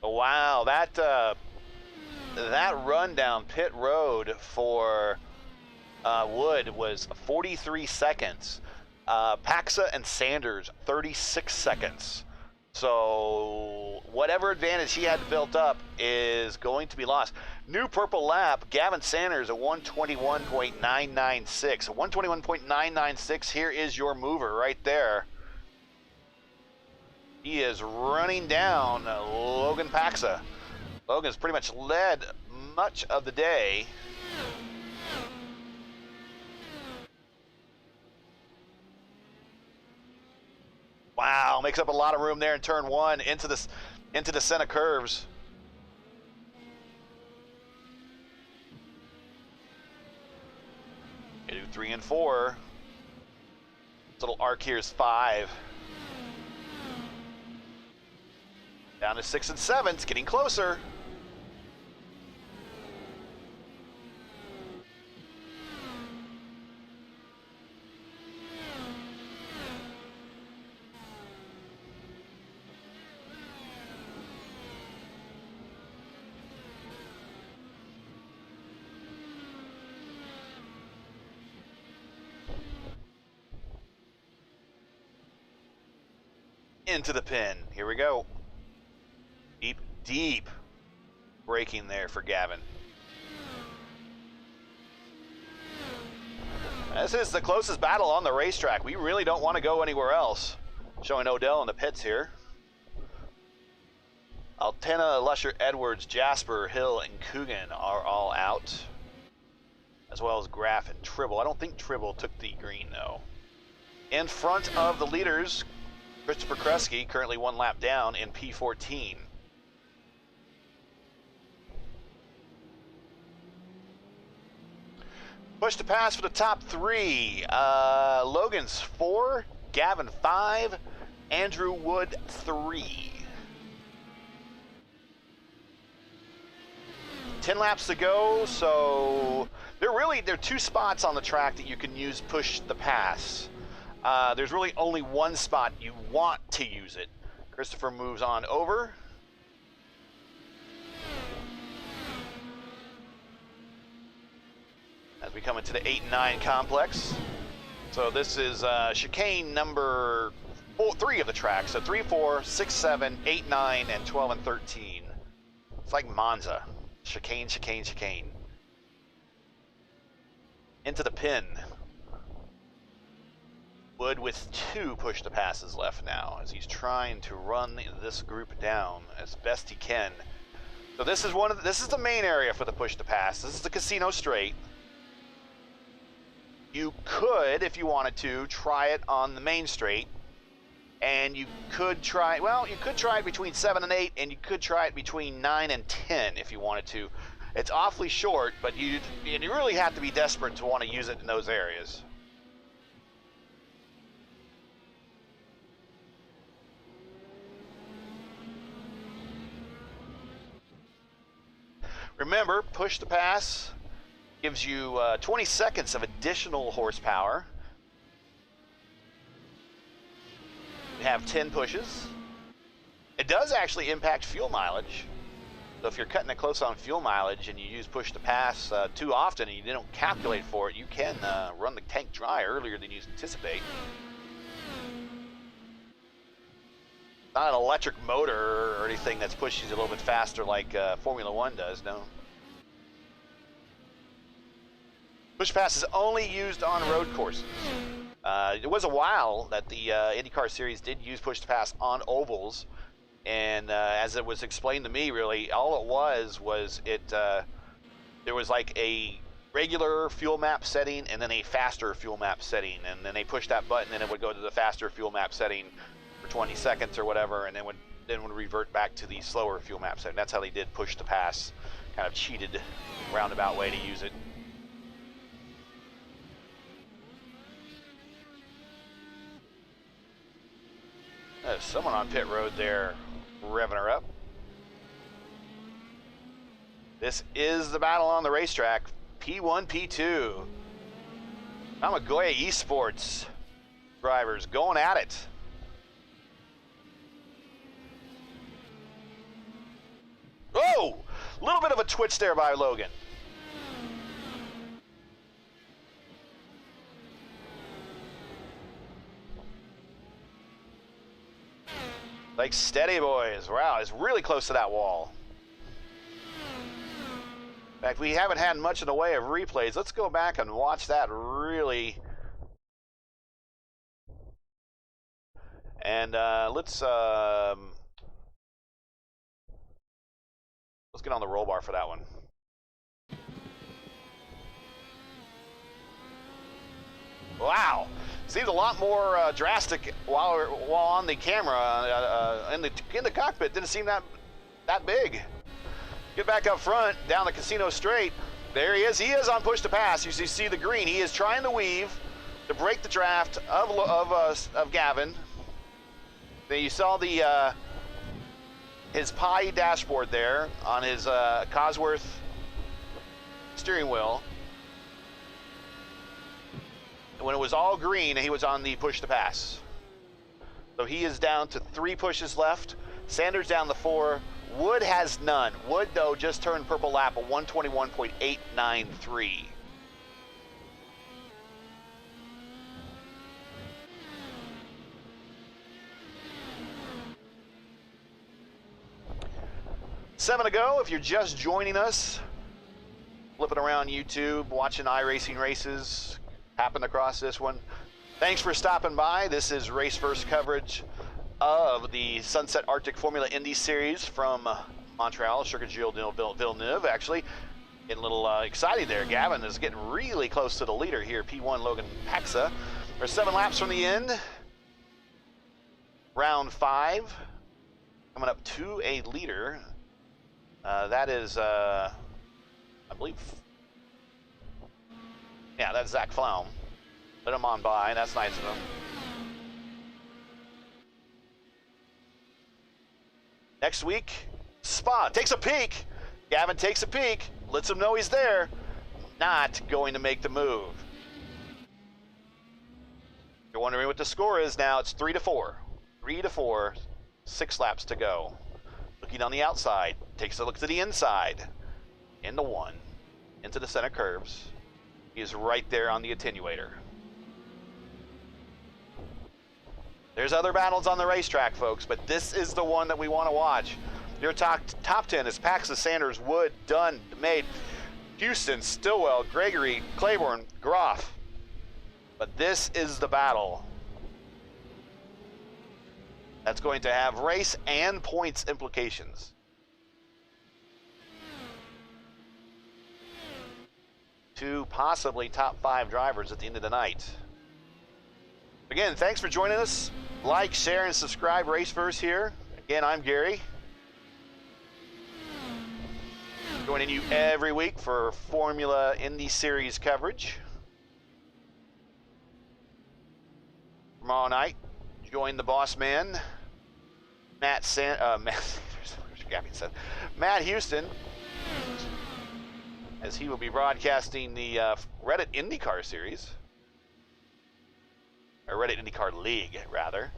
Wow, that run down pit road for Wood was 43 seconds. Paxa and Sanders, 36 seconds. So whatever advantage he had built up is going to be lost. New purple lap, Gavin Sanders, a 121.996. A 121.996, here is your mover right there. He is running down Logan Paxa. Logan's pretty much led much of the day. Wow, makes up a lot of room there in turn one into the center curves. Do 3 and 4. This little arc here is 5. Down to 6 and 7. It's getting closer. Into the pin. Here we go. Deep, deep braking there for Gavin. This is the closest battle on the racetrack. We really don't want to go anywhere else. Showing Odell in the pits here. Altena, Lusher, Edwards, Jasper, Hill, and Coogan are all out. As well as Graff and Tribble. I don't think Tribble took the green though. In front of the leaders, Christopher Kresge, currently 1 lap down in P14. Push to pass for the top 3. Logan's 4, Gavin 5, Andrew Wood 3. 10 laps to go, so there are 2 spots on the track that you can use push the pass. There's really only one spot you want to use it. Christopher moves on over. As we come into the 8 and 9 complex. So this is chicane number 3 of the track. So 3, 4, 6, 7, 8, 9, and 12 and 13. It's like Monza. Chicane, chicane, chicane. Into the pin. Wood with 2 push to passes left now as he's trying to run this group down as best he can. So this is this is the main area for the push to pass. This is the casino straight. You could, if you wanted to, try it on the main straight. And you could try, well, you could try it between 7 and 8, and you could try it between 9 and 10 if you wanted to. It's awfully short, but you really have to be desperate to want to use it in those areas. Remember, push to pass gives you 20 seconds of additional horsepower. You have 10 pushes. It does actually impact fuel mileage. So if you're cutting it close on fuel mileage and you use push to pass too often and you don't calculate for it, you can run the tank dry earlier than you anticipate. Not an electric motor or anything that's pushing you a little bit faster like Formula One does, no. Push pass is only used on road courses. It was a while that the IndyCar series did use push to pass on ovals, and as it was explained to me, really, all it was there was like a regular fuel map setting and then a faster fuel map setting, and then they pushed that button and it would go to the faster fuel map setting for 20 seconds or whatever, and then would revert back to the slower fuel map setting. That's how they did push to pass, kind of cheated roundabout way to use it. There's someone on pit road there revving her up. This is the battle on the racetrack. P1, P2. Kamigoya eSports drivers going at it. Oh! A little bit of a twitch there by Logan. Like steady, boys. Wow, it's really close to that wall. In fact, we haven't had much in the way of replays. Let's go back and watch that really. And let's get on the roll bar for that one. Wow, seems a lot more drastic while on the camera in the cockpit. Didn't seem that big. Get back up front, down the casino straight. There he is. He is on push to pass. You see the green. He is trying to weave to break the draft of Gavin. Then you saw the his Prix dashboard there on his Cosworth steering wheel. When it was all green, he was on the push to pass. So he is down to 3 pushes left. Sanders down to 4. Wood has none. Wood, though, just turned purple lap at 121.893. Seven to go. If you're just joining us, flipping around YouTube, watching iRacing races, happened across this one. Thanks for stopping by. This is RaceVerse coverage of the Sunset Arctic Formula Indy Series from Montreal. Circuit Gilles Villeneuve, actually. Getting a little excited there. Gavin is getting really close to the leader here. P1 Logan Paxa. We're 7 laps from the end. Round 5. Coming up to a leader. That is, I believe... Yeah, that's Zach Flaum. Let him on by. That's nice of him. Next week, Spa takes a peek. Gavin takes a peek. lets him know he's there. Not going to make the move. You're wondering what the score is now. It's 3-4. 3-4. 6 laps to go. Looking on the outside. Takes a look to the inside. Into 1. Into the center curves. He is right there on the attenuator. There's other battles on the racetrack, folks, but this is the one that we want to watch. Your top 10 is Paxa, Sanders, Wood, Dunn, Made, Houston, Stillwell, Gregory, Claiborne, Groff. But this is the battle that's going to have race and points implications. Two possibly top 5 drivers at the end of the night. Again, thanks for joining us. Like, share, and subscribe. RaceVerse here. Again, I'm Gary. Joining you every week for Formula Indy Series coverage. Tomorrow night, join the boss man, Matt Houston, as he will be broadcasting the Reddit IndyCar series, or Reddit IndyCar League, rather,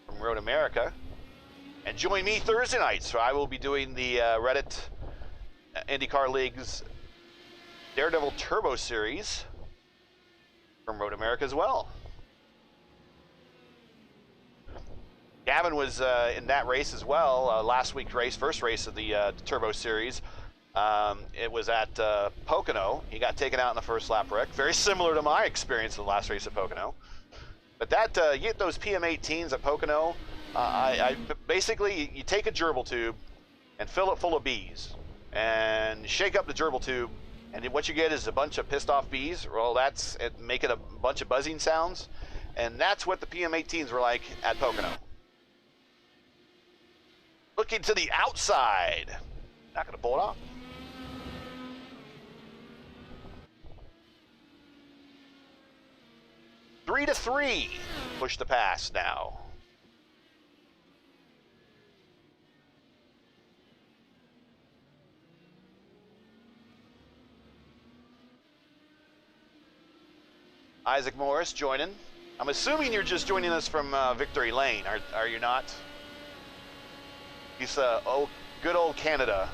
from Road America. And join me Thursday night, so I will be doing the Reddit IndyCar League's Daredevil Turbo series from Road America as well. Gavin was in that race as well, last week's race, first race of the Turbo Series. It was at Pocono. He got taken out in the first lap wreck. Very similar to my experience in the last race at Pocono. But that, you get those PM18s at Pocono, basically, you take a gerbil tube and fill it full of bees and shake up the gerbil tube, and what you get is a bunch of pissed off bees. Well, that's it, making a bunch of buzzing sounds, and that's what the PM18s were like at Pocono. Looking to the outside. Not going to pull it off. Three to 3. Push the pass now. Isaac Morris joining. I'm assuming you're just joining us from Victory Lane, are you not? He's good old Canada.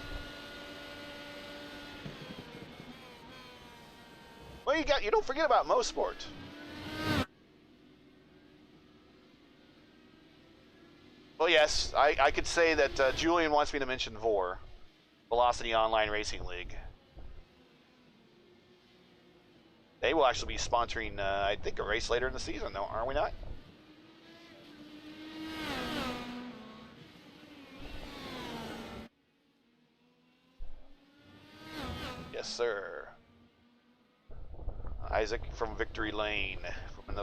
Well, you don't forget about Mosport. Well, yes, I could say that Julian wants me to mention VOR, Velocity Online Racing League. They will actually be sponsoring, I think, a race later in the season, though, are we not? Yes, sir. Isaac from Victory Lane, from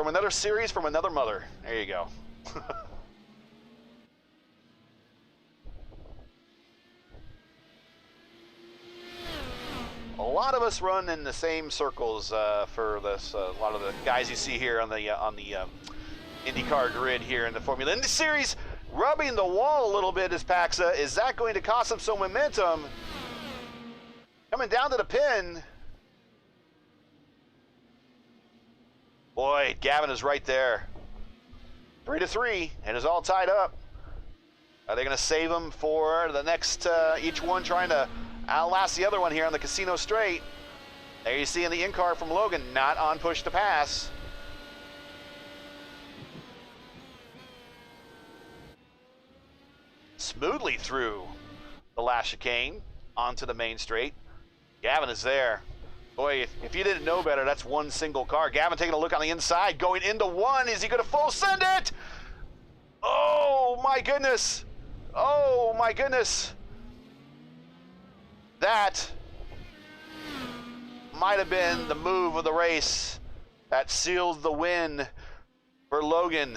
another series, from another mother. There you go. A lot of us run in the same circles for this. A lot of the guys you see here on the IndyCar grid here in the Formula Indy series, rubbing the wall a little bit is Paxa. Is that going to cost him some momentum? Coming down to the pin. Boy, Gavin is right there. 3 to 3, and it's all tied up. Are they going to save him for the next, each one trying to outlast the other one here on the Casino Straight? There you see in the in-car from Logan, not on push to pass. Smoothly through the last chicane onto the main straight. Gavin is there. Boy, if you didn't know better, that's one single car. Gavin taking a look on the inside, going into 1. Is he going to full send it? Oh, my goodness. Oh, my goodness. That might have been the move of the race that seals the win for Logan.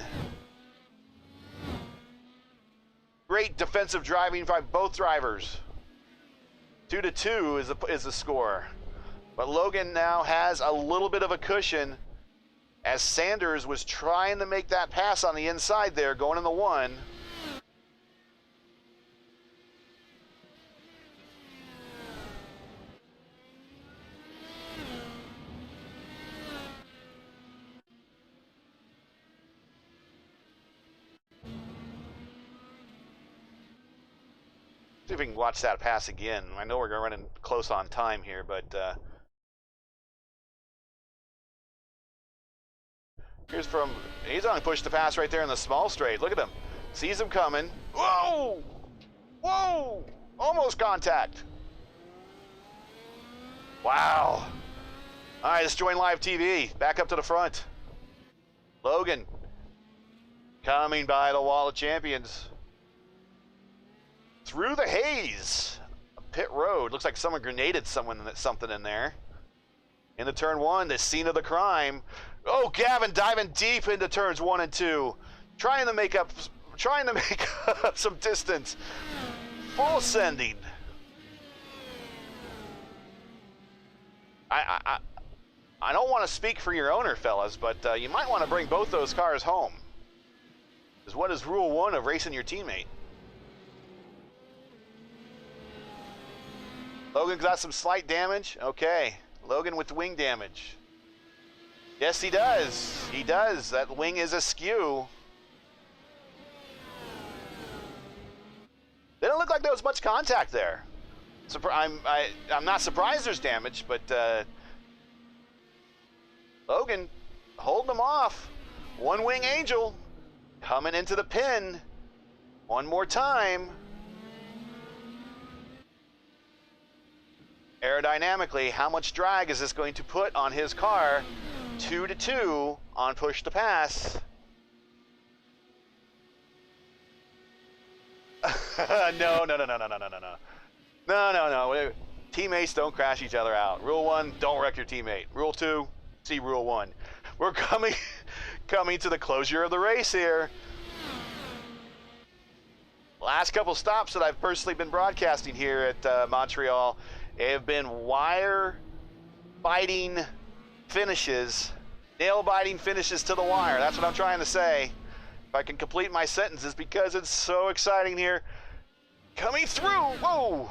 Great defensive driving by both drivers. 2 to 2 is the score. But Logan now has a little bit of a cushion as Sanders was trying to make that pass on the inside there, going in the 1. See if we can watch that pass again. I know we're running close on time here, but here's from, he's only pushed the pass right there in the small straight. Look at him. Sees him coming. Whoa! Whoa! Almost contact. Wow. All right, let's join live TV. Back up to the front. Logan coming by the wall of champions. Through the haze. Pit road. Looks like someone grenaded something in there. Into turn one, the scene of the crime. Oh, Gavin diving deep into turns 1 and 2. Trying to make up some distance. Full sending. I don't want to speak for your owner, fellas, but you might want to bring both those cars home. Because what is rule 1 of racing your teammate? Logan got some slight damage. Okay. Logan with wing damage. Yes, he does. He does. That wing is askew. Didn't look like there was much contact there. I'm not surprised there's damage, but Logan holding him off. One wing angel coming into the pin. One more time. Aerodynamically, how much drag is this going to put on his car? 2-2 on push to pass. No. Teammates don't crash each other out. Rule 1, don't wreck your teammate. Rule 2, see rule 1. We're coming to the closure of the race here. Last couple stops that I've personally been broadcasting here at Montreal have been wire-biting finishes, nail-biting finishes to the wire. That's what I'm trying to say. If I can complete my sentences, because it's so exciting here. Coming through, whoa,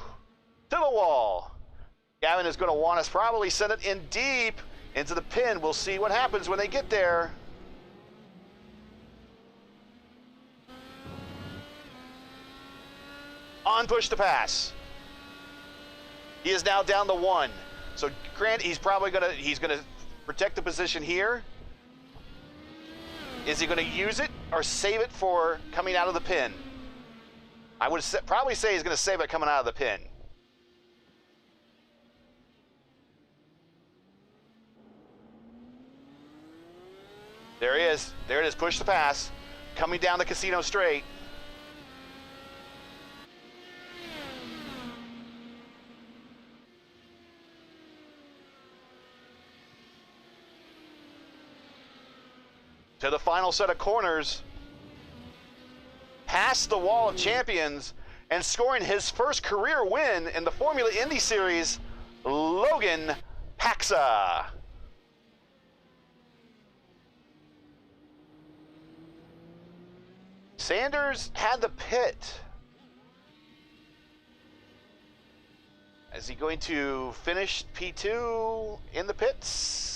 to the wall. Gavin is going to want us probably send it in deep into the pin. We'll see what happens when they get there. On push to pass. He is now down to 1. So Grant, he's gonna protect the position here. Is he gonna use it or save it for coming out of the pin? I would probably say he's gonna save it coming out of the pin. There he is. There it is. Push the pass. Coming down the casino straight. To the final set of corners, past the wall of champions, and scoring his first career win in the Formula Indy Series, Logan Paxa. Sanders had the pit. Is he going to finish P2 in the pits?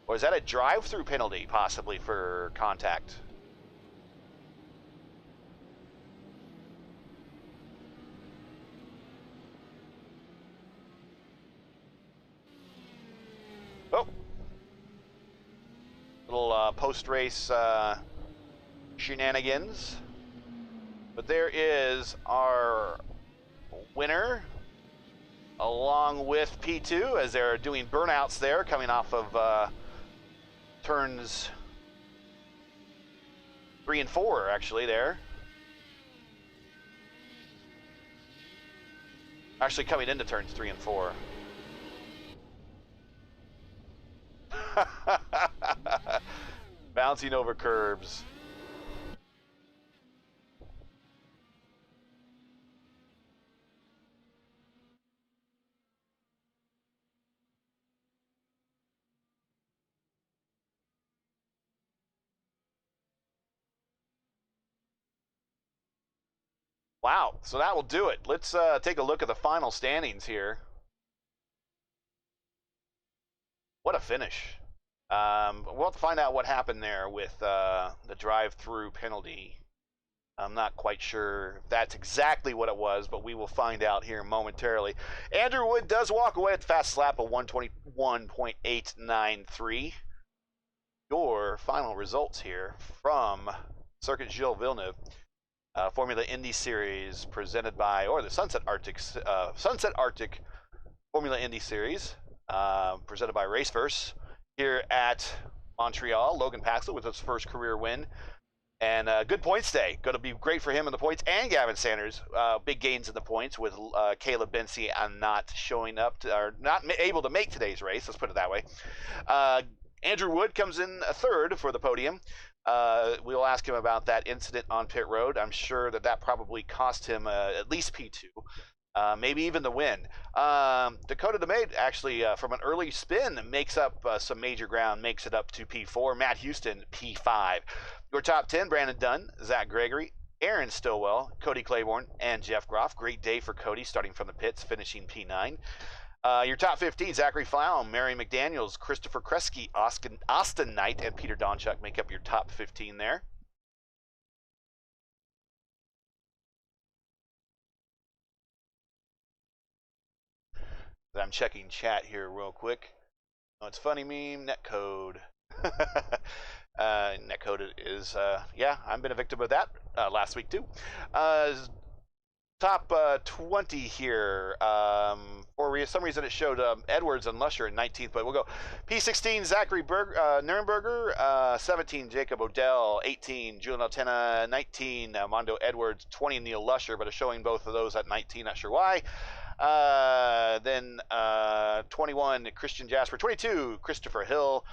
Or is that a drive-through penalty, possibly, for contact? Oh. Little post-race shenanigans. But there is our winner, along with P2, as they're doing burnouts there, coming off of turns 3 and 4, actually, there. Actually, coming into turns 3 and 4. Bouncing over curbs. Wow, so that will do it. Let's take a look at the final standings here. What a finish. We'll have to find out what happened there with the drive-through penalty. I'm not quite sure if that's exactly what it was, but we will find out here momentarily. Andrew Wood does walk away at the fastest lap of 121.893. Your final results here from Circuit Gilles Villeneuve, Formula Indy Series presented by, or the Sunset Arctic Formula Indy Series presented by RaceVerse here at Montreal. Logan Paxton with his first career win. And good points day. Going to be great for him in the points. And Gavin Sanders, big gains in the points with Caleb Bensey not showing up, or not able to make today's race. Let's put it that way. Andrew Wood comes in third for the podium. We'll ask him about that incident on pit road. I'm sure that probably cost him at least P2. Maybe even the win. Dakota DeMaid actually, from an early spin, makes up some major ground, makes it up to P4. Matt Houston, P5. Your top 10, Brandon Dunn, Zach Gregory, Aaron Stillwell, Cody Claiborne, and Jeff Groff. Great day for Cody, starting from the pits, finishing P9. Your top 15, Zachary Flaum, Mary McDaniels, Christopher Kresge, Austin Knight, and Peter Donchuk make up your top 15 there. I'm checking chat here real quick. Oh, it's funny meme, netcode. Netcode is, yeah, I've been a victim of that last week too. Top 20 here. For some reason it showed Edwards and Lusher in 19th, but we'll go P16 Zachary Nuremberger, 17 Jacob Odell, 18 Julian Altena, 19 Mondo Edwards, 20 Neil Lusher, but it's showing both of those at 19, not sure why. Then 21 Christian Jasper, 22 Christopher Hill,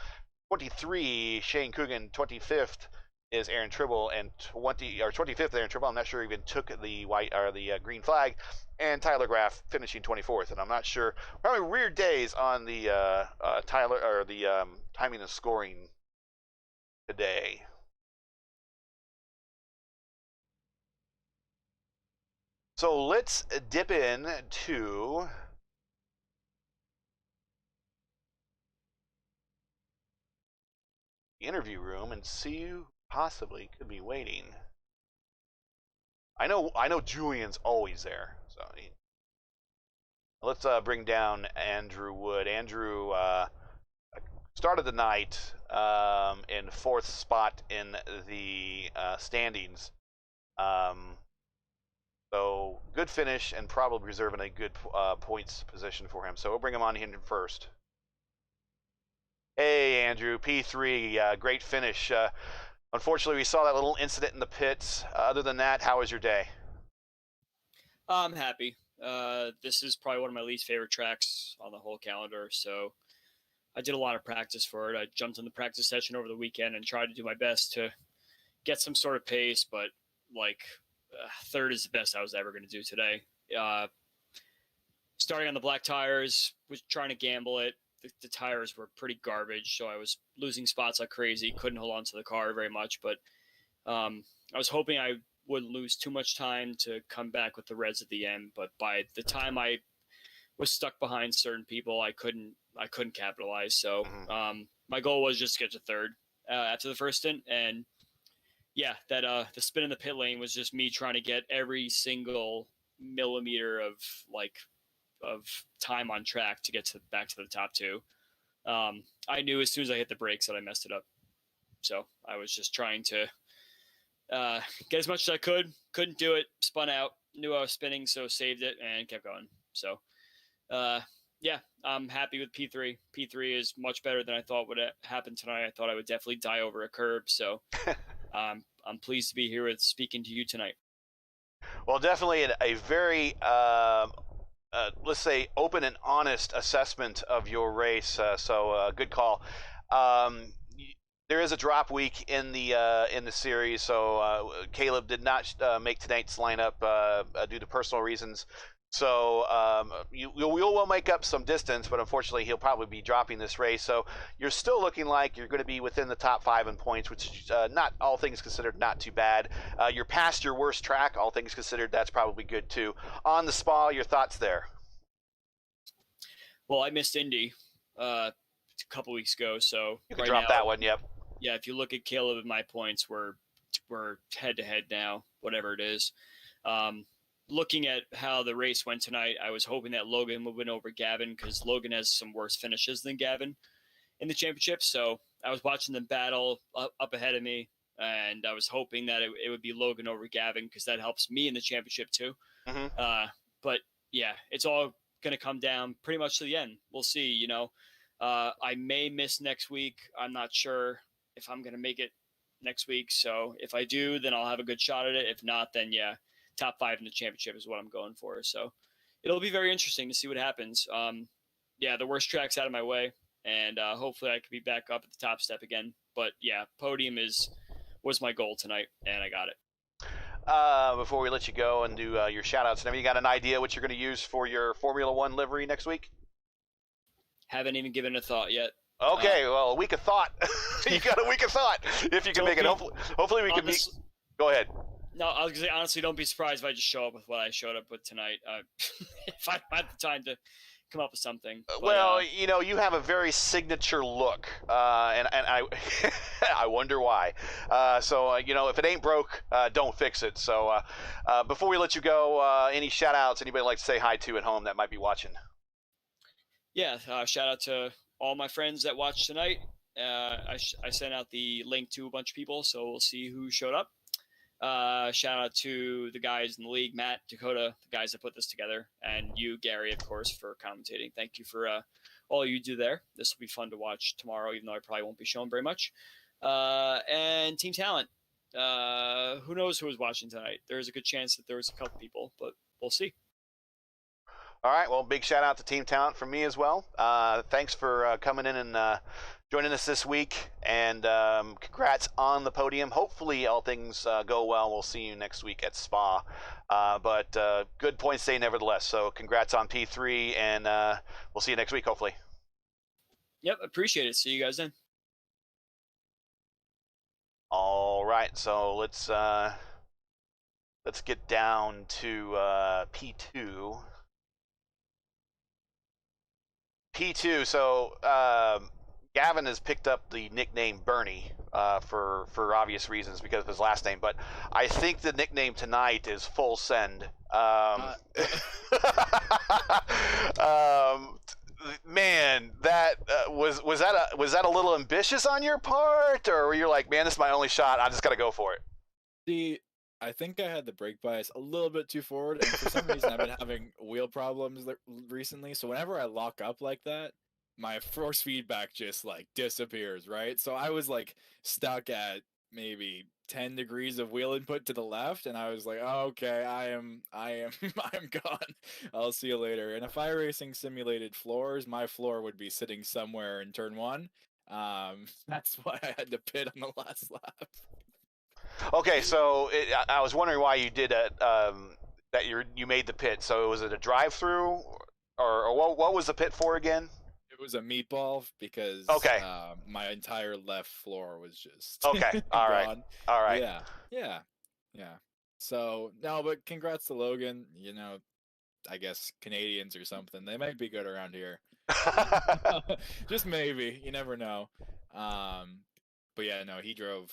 23 Shane Coogan, 25th is Aaron Tribble, and 25th Aaron Tribble, I'm not sure even took the white or the green flag, and Tyler Graff finishing 24th. And I'm not sure, probably weird days on the Tyler or the timing and scoring today. So let's dip in to the interview room and see who possibly could be waiting. I know Julian's always there, so let's bring down Andrew Wood. Andrew started the night in 4th spot in the standings. So good finish and probably reserving a good points position for him. So we'll bring him on in first. Hey, Andrew, P3, great finish. Unfortunately, we saw that little incident in the pits. Other than that, how was your day? I'm happy. This is probably one of my least favorite tracks on the whole calendar, so I did a lot of practice for it. I jumped in the practice session over the weekend and tried to do my best to get some sort of pace, but third is the best I was ever going to do today. Starting on the black tires, was trying to gamble it. The tires were pretty garbage, so I was losing spots like crazy. Couldn't hold on to the car very much, but I was hoping I wouldn't lose too much time to come back with the reds at the end. But by the time I was stuck behind certain people, I couldn't capitalize. So my goal was just to get to third after the first stint, and yeah, that the spin in the pit lane was just me trying to get every single millimeter of time on track to get back to the top two. I knew as soon as I hit the brakes that I messed it up. So I was just trying to get as much as I could. Couldn't do it. Spun out. Knew I was spinning, so saved it and kept going. So, yeah, I'm happy with P3. P3 is much better than I thought would happen tonight. I thought I would definitely die over a curb. So I'm pleased to be here speaking to you tonight. Well, definitely a very let's say open and honest assessment of your race. So good call. There is a drop week in the series, so Caleb did not make tonight's lineup due to personal reasons. So you will make up some distance, but unfortunately he'll probably be dropping this race. So you're still looking like you're going to be within the top 5 in points, which not all things considered, not too bad. You're past your worst track, all things considered. That's probably good too. On the Spa, your thoughts there? Well, I missed Indy. a couple weeks ago. So you can drop that one. Yep. Yeah, if you look at Caleb and my points, we're head to head now, whatever it is. Looking at how the race went tonight, I was hoping that Logan would win over Gavin because Logan has some worse finishes than Gavin in the championship. So I was watching them battle up ahead of me, and I was hoping that it would be Logan over Gavin because that helps me in the championship too. Mm-hmm. But yeah, it's all going to come down pretty much to the end. We'll see. I may miss next week. I'm not sure if I'm going to make it next week. So if I do, then I'll have a good shot at it. If not, then yeah, top 5 in the championship is what I'm going for. So it'll be very interesting to see what happens. Yeah, the worst track's out of my way, and hopefully I can be back up at the top step again. But yeah, podium was my goal tonight, and I got it. Before we let you go and do your shout-outs and everything, you got an idea what you're going to use for your Formula One livery next week? Haven't even given it a thought yet. Okay, well, a week of thought. You got a week of thought. If you can make it, hopefully we can meet. Go ahead. No, I was going to say, honestly, don't be surprised if I just show up with what I showed up with tonight. If I have the time to come up with something. But, well, you have a very signature look, and I I wonder why. So if it ain't broke, don't fix it. So before we let you go, any shout-outs, anybody like to say hi to at home that might be watching? Yeah, shout out to all my friends that watched tonight. I sent out the link to a bunch of people, so we'll see who showed up. Shout out to the guys in the league, Matt, Dakota, the guys that put this together, and you, Gary, of course, for commentating. Thank you for all you do there. This will be fun to watch tomorrow, even though I probably won't be showing very much. And Team Talent. Who knows who was watching tonight? There's a good chance that there was a couple people, but we'll see. All right. Well, big shout out to Team Talent from me as well. Thanks for coming in and joining us this week, and congrats on the podium. Hopefully all things go well. We'll see you next week at Spa, but good points day nevertheless. So congrats on P3, and we'll see you next week, hopefully. Yep, appreciate it. See you guys then. All right, so let's get down to P2. P2, so Gavin has picked up the nickname Bernie for obvious reasons because of his last name, but I think the nickname tonight is Full Send. Man, that was that a little ambitious on your part, or were you like, man, this is my only shot, I just got to go for it? I think I had the brake bias a little bit too forward, and for some reason I've been having wheel problems recently, so whenever I lock up like that, my force feedback just like disappears, right? So I was like stuck at maybe 10 degrees of wheel input to the left, and I was like, oh, okay, I'm gone. I'll see you later. And if iRacing simulated floors, my floor would be sitting somewhere in turn 1. That's why I had to pit on the last lap. Okay, so I was wondering why you did that. You made the pit. So was it a drive-through, or what was the pit for again? It was a meatball because my entire left floor was just okay. All right, all right. Yeah. So no, but congrats to Logan. I guess Canadians or something. They might be good around here. Just maybe. You never know. But yeah, no, he drove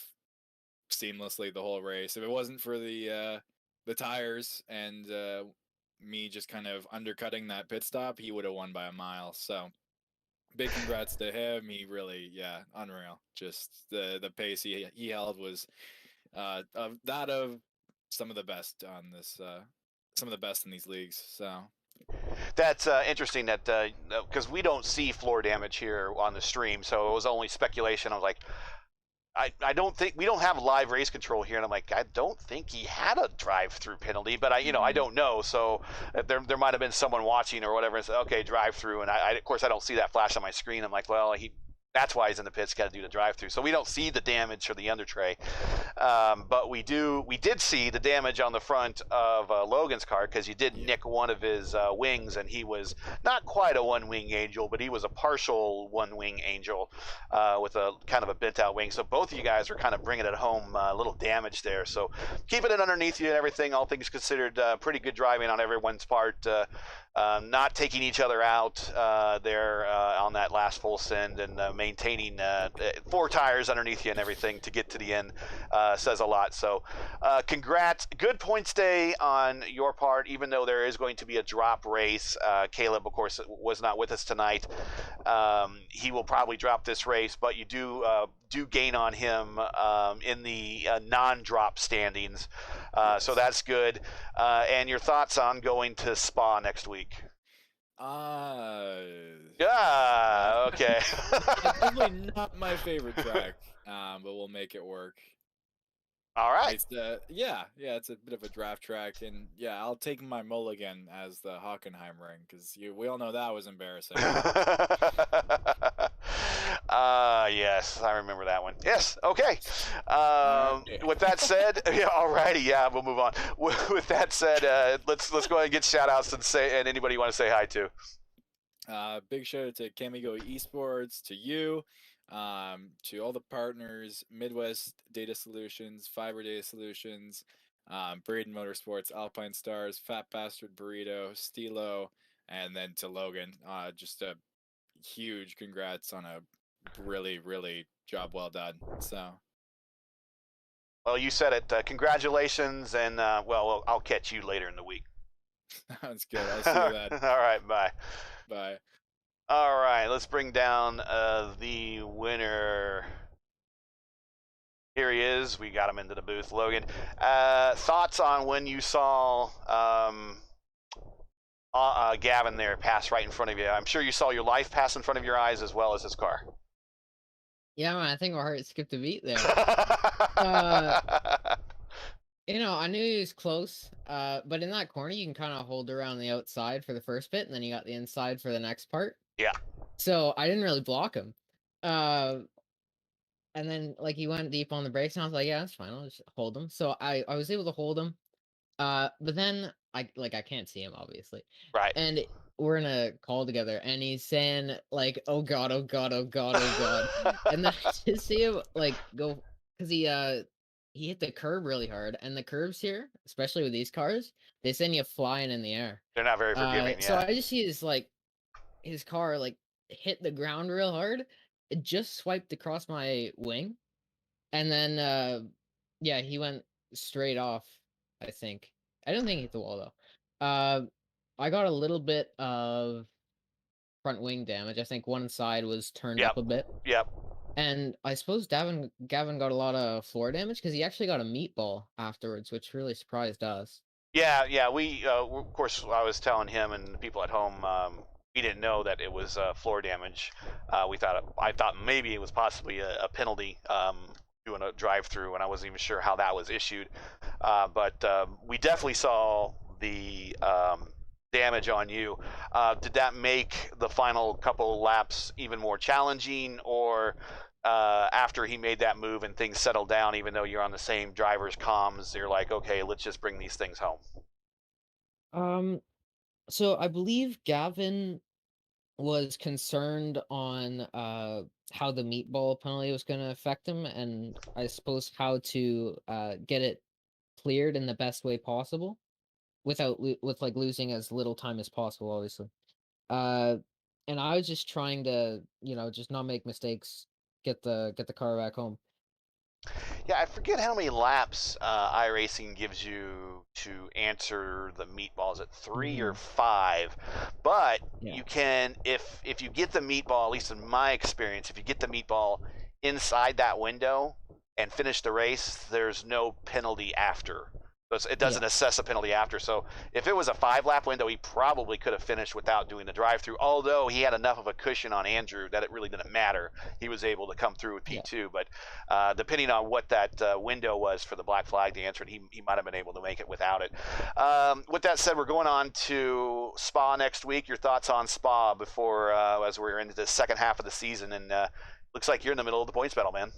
seamlessly the whole race. If it wasn't for the tires and me just kind of undercutting that pit stop, he would have won by a mile. So big congrats to him. He really, unreal. Just the pace he held was that of some of the best on this, some of the best in these leagues. So that's interesting that because we don't see floor damage here on the stream, so it was only speculation. I was like, I don't think we don't have live race control here, and I'm like, I don't think he had a drive-through penalty, but I don't know. So there might have been someone watching or whatever and said, okay, drive-through, and I of course I don't see that flash on my screen. I'm like, well, he That's why he's in the pits, got to do the drive-through. So we don't see the damage or the under tray, but we did see the damage on the front of Logan's car, because you did nick one of his wings, and he was not quite a one-wing angel, but he was a partial one-wing angel with a kind of a bent-out wing. So both of you guys are kind of bringing it home, a little damage there. So keeping it underneath you and everything, all things considered, pretty good driving on everyone's part. Not taking each other out there on that last full send, and maintaining 4 tires underneath you and everything to get to the end says a lot. So congrats. Good points day on your part, even though there is going to be a drop race. Caleb, of course, was not with us tonight. He will probably drop this race, but you do gain on him in the non-drop standings. So that's good. And your thoughts on going to Spa next week? Yeah, okay. Definitely not my favorite track, but we'll make it work. All right. It's it's a bit of a draft track, and yeah, I'll take my mulligan as the Hockenheim ring, because we all know that was embarrassing. Yes, I remember that one. Yes, okay. With that said, alrighty, we'll move on. With that said, let's go ahead and get shout outs and anybody you want to say hi to. Big shout out to Camigo eSports, to you, to all the partners, Midwest Data Solutions, Fiber Data Solutions, Braden Motorsports, Alpine Stars, Fat Bastard Burrito, Stilo, and then to Logan. Just a huge congrats on a really, really job well done. So. Well, you said it. Congratulations, and I'll catch you later in the week. Sounds good. I'll see you then. All right, bye. Bye. All right, let's bring down the winner. Here he is. We got him into the booth. Logan, thoughts on when you saw Gavin there pass right in front of you? I'm sure you saw your life pass in front of your eyes as well as his car. Yeah, man, I think my heart skipped a beat there. I knew he was close, but in that corner, you can kind of hold around the outside for the first bit, and then you got the inside for the next part. Yeah. So I didn't really block him. And then, he went deep on the brakes, and I was like, yeah, that's fine. I'll just hold him. So I was able to hold him. But then, I can't see him, obviously. Right. And we're in a call together, and he's saying, oh, God, oh, God, oh, God, oh, God. And then I just see him, go, because he hit the curb really hard, and the curbs here, especially with these cars, they send you flying in the air. They're not very forgiving. So I just see his car hit the ground real hard. It just swiped across my wing, and then he went straight off. I think I don't think he hit the wall though. I got a little bit of front wing damage. I think one side was turned up a bit. Yep. And I suppose Gavin got a lot of floor damage, because he actually got a meatball afterwards, which really surprised us. Yeah. We, of course, I was telling him and the people at home, we didn't know that it was floor damage. I thought maybe it was possibly a penalty doing a drive-through, and I wasn't even sure how that was issued. But we definitely saw the damage on you. Did that make the final couple laps even more challenging, or after he made that move and things settled down, even though you're on the same driver's comms, you're like, okay, let's just bring these things home? So I believe Gavin was concerned on how the meatball penalty was going to affect him, and I suppose how to get it cleared in the best way possible without losing as little time as possible, obviously. And I was just trying to, just not make mistakes, get the car back home. Yeah, I forget how many laps iRacing gives you to answer the meatballs, at 3 or 5, but you can, if you get the meatball, at least in my experience, if you get the meatball inside that window and finish the race, there's no penalty after. It doesn't assess a penalty after. So if it was a 5-lap window, he probably could have finished without doing the drive-through, although he had enough of a cushion on Andrew that it really didn't matter. He was able to come through with P2. But depending on what that window was for the black flag to answer it, he might have been able to make it without it. With that said, we're going on to Spa next week. Your thoughts on Spa before, as we're into the second half of the season, and looks like you're in the middle of the points battle, man.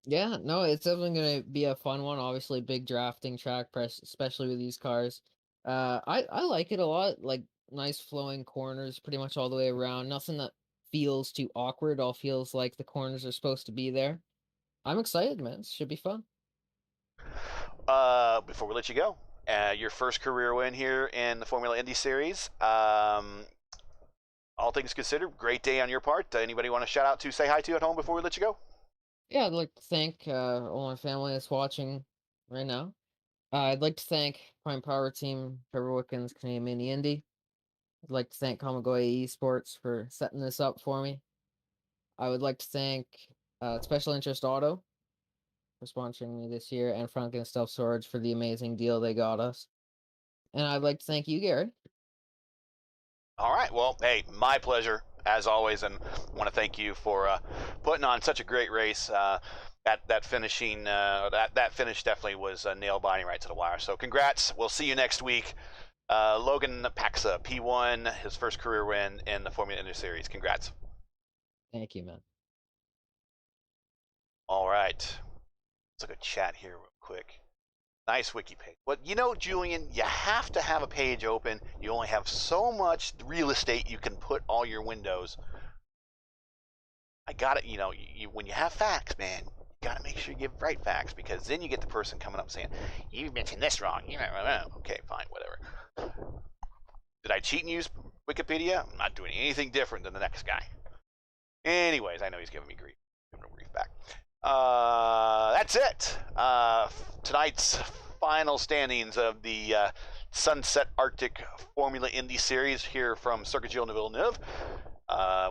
Yeah, no, it's definitely gonna be a fun one. Obviously, big drafting track, especially with these cars. I like it a lot. Like nice flowing corners, pretty much all the way around. Nothing that feels too awkward. All feels like the corners are supposed to be there. I'm excited, man. It should be fun. Before we let you go, your first career win here in the Formula Indy Series. All things considered, great day on your part. Anybody want to shout out to, say hi to at home before we let you go? Yeah, I'd like to thank all my family that's watching right now. I'd like to thank Prime Power Team, Trevor Wickens, Canadian Mini Indy. I'd like to thank Kamigoye eSports for setting this up for me. I would like to thank Special Interest Auto for sponsoring me this year, and Franken Self Storage for the amazing deal they got us. And I'd like to thank you, Gary. All right. Well, hey, my pleasure as always, and want to thank you for putting on such a great race. That finishing that finish definitely was nail biting right to the wire. So congrats. We'll see you next week. Logan Paxa, P1, his first career win in the Formula Indy Series. Congrats. Thank you, man. All right. Let's look at chat here real quick. Nice wiki page. But you know, Julian, you have to have a page open. You only have so much real estate you can put all your windows. I got it. You know, when you have facts, man, you got to make sure you give right facts, because then you get the person coming up saying, you mentioned this wrong. Okay, fine, whatever. Did I cheat and use Wikipedia? I'm not doing anything different than the next guy. Anyways, I know he's giving me grief. Giving him grief back. That's it. Tonight's final standings of the Sunset Arctic Formula Indy Series here from Circuit Gilles de Villeneuve.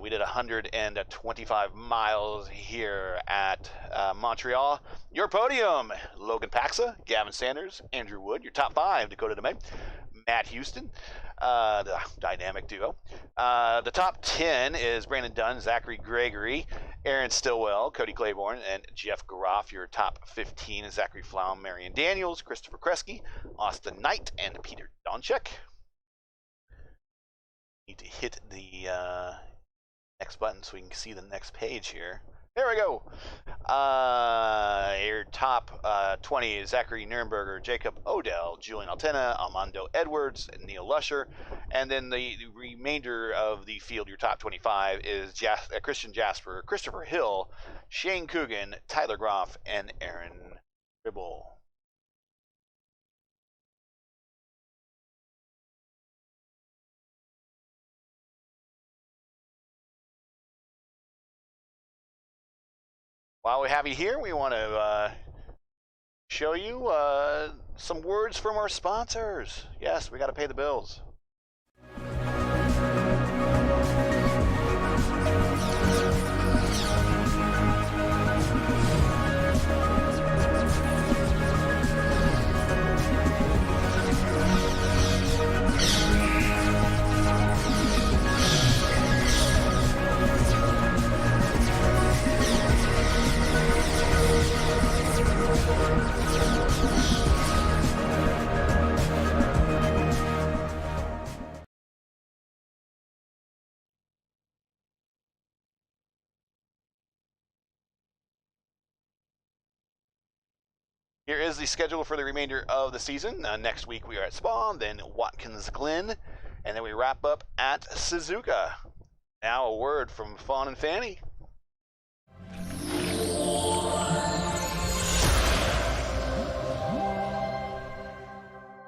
We did 125 miles here at Montreal. Your podium: Logan Paxa, Gavin Sanders, Andrew Wood. Your top 5: Dakota DeMay, Matt Houston, the dynamic duo. The top 10 is Brandon Dunn, Zachary Gregory, Aaron Stillwell, Cody Claiborne, and Jeff Garoff. Your top 15 is Zachary Flaum, Marion Daniels, Christopher Kresge, Austin Knight, and Peter Donchek. Need to hit the next button so we can see the next page here. There we go. Your top 20 is Zachary Nurnberger, Jacob Odell, Julian Altena, Armando Edwards, and Neil Lusher. And then the remainder of the field, your top 25, is Christian Jasper, Christopher Hill, Shane Coogan, Tyler Groff, and Aaron Ribble. While we have you here, we want to show you some words from our sponsors. Yes, we got to pay the bills. Here is the schedule for the remainder of the season. Next week we are at Spa, then Watkins Glen, and then we wrap up at Suzuka. Now a word from Fawn and Fanny.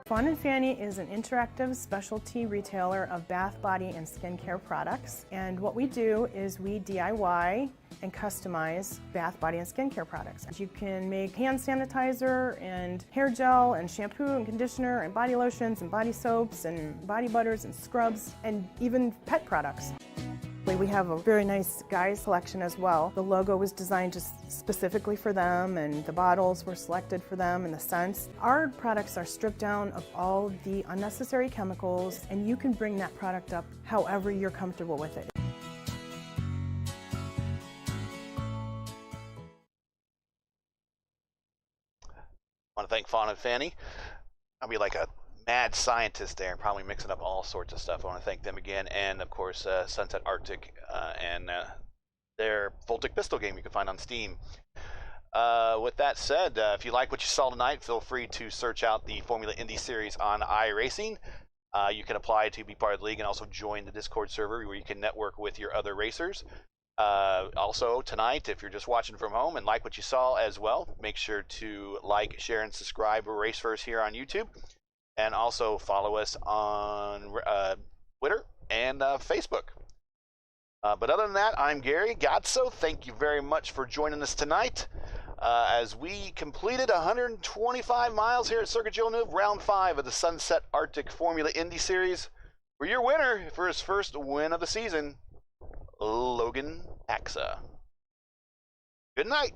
Fawn & Fanny is an interactive specialty retailer of bath, body, and skincare products. And what we do is we DIY and customize bath, body, and skincare products. You can make hand sanitizer and hair gel and shampoo and conditioner and body lotions and body soaps and body butters and scrubs and even pet products. We have a very nice guys selection as well. The logo was designed just specifically for them, and the bottles were selected for them, and the scents. Our products are stripped down of all the unnecessary chemicals, and you can bring that product up however you're comfortable with it. I want to thank Fawn and Fanny. I'll be like a mad scientist there, probably mixing up all sorts of stuff. I want to thank them again, and of course Sunset Arctic and their Voltic pistol game you can find on Steam. With that said, if you like what you saw tonight, feel free to search out the Formula Indy series on iRacing. You can apply to be part of the league and also join the Discord server where you can network with your other racers. Also, tonight, if you're just watching from home and like what you saw as well, make sure to like, share, and subscribe to RaceVerse here on YouTube. And also follow us on Twitter and Facebook. But other than that, I'm Gary Godso. Thank you very much for joining us tonight as we completed 125 miles here at Circuit Villeneuve, round 5 of the Sunset Arctic Formula Indy Series. For your winner for his first win of the season, Logan Axa. Good night.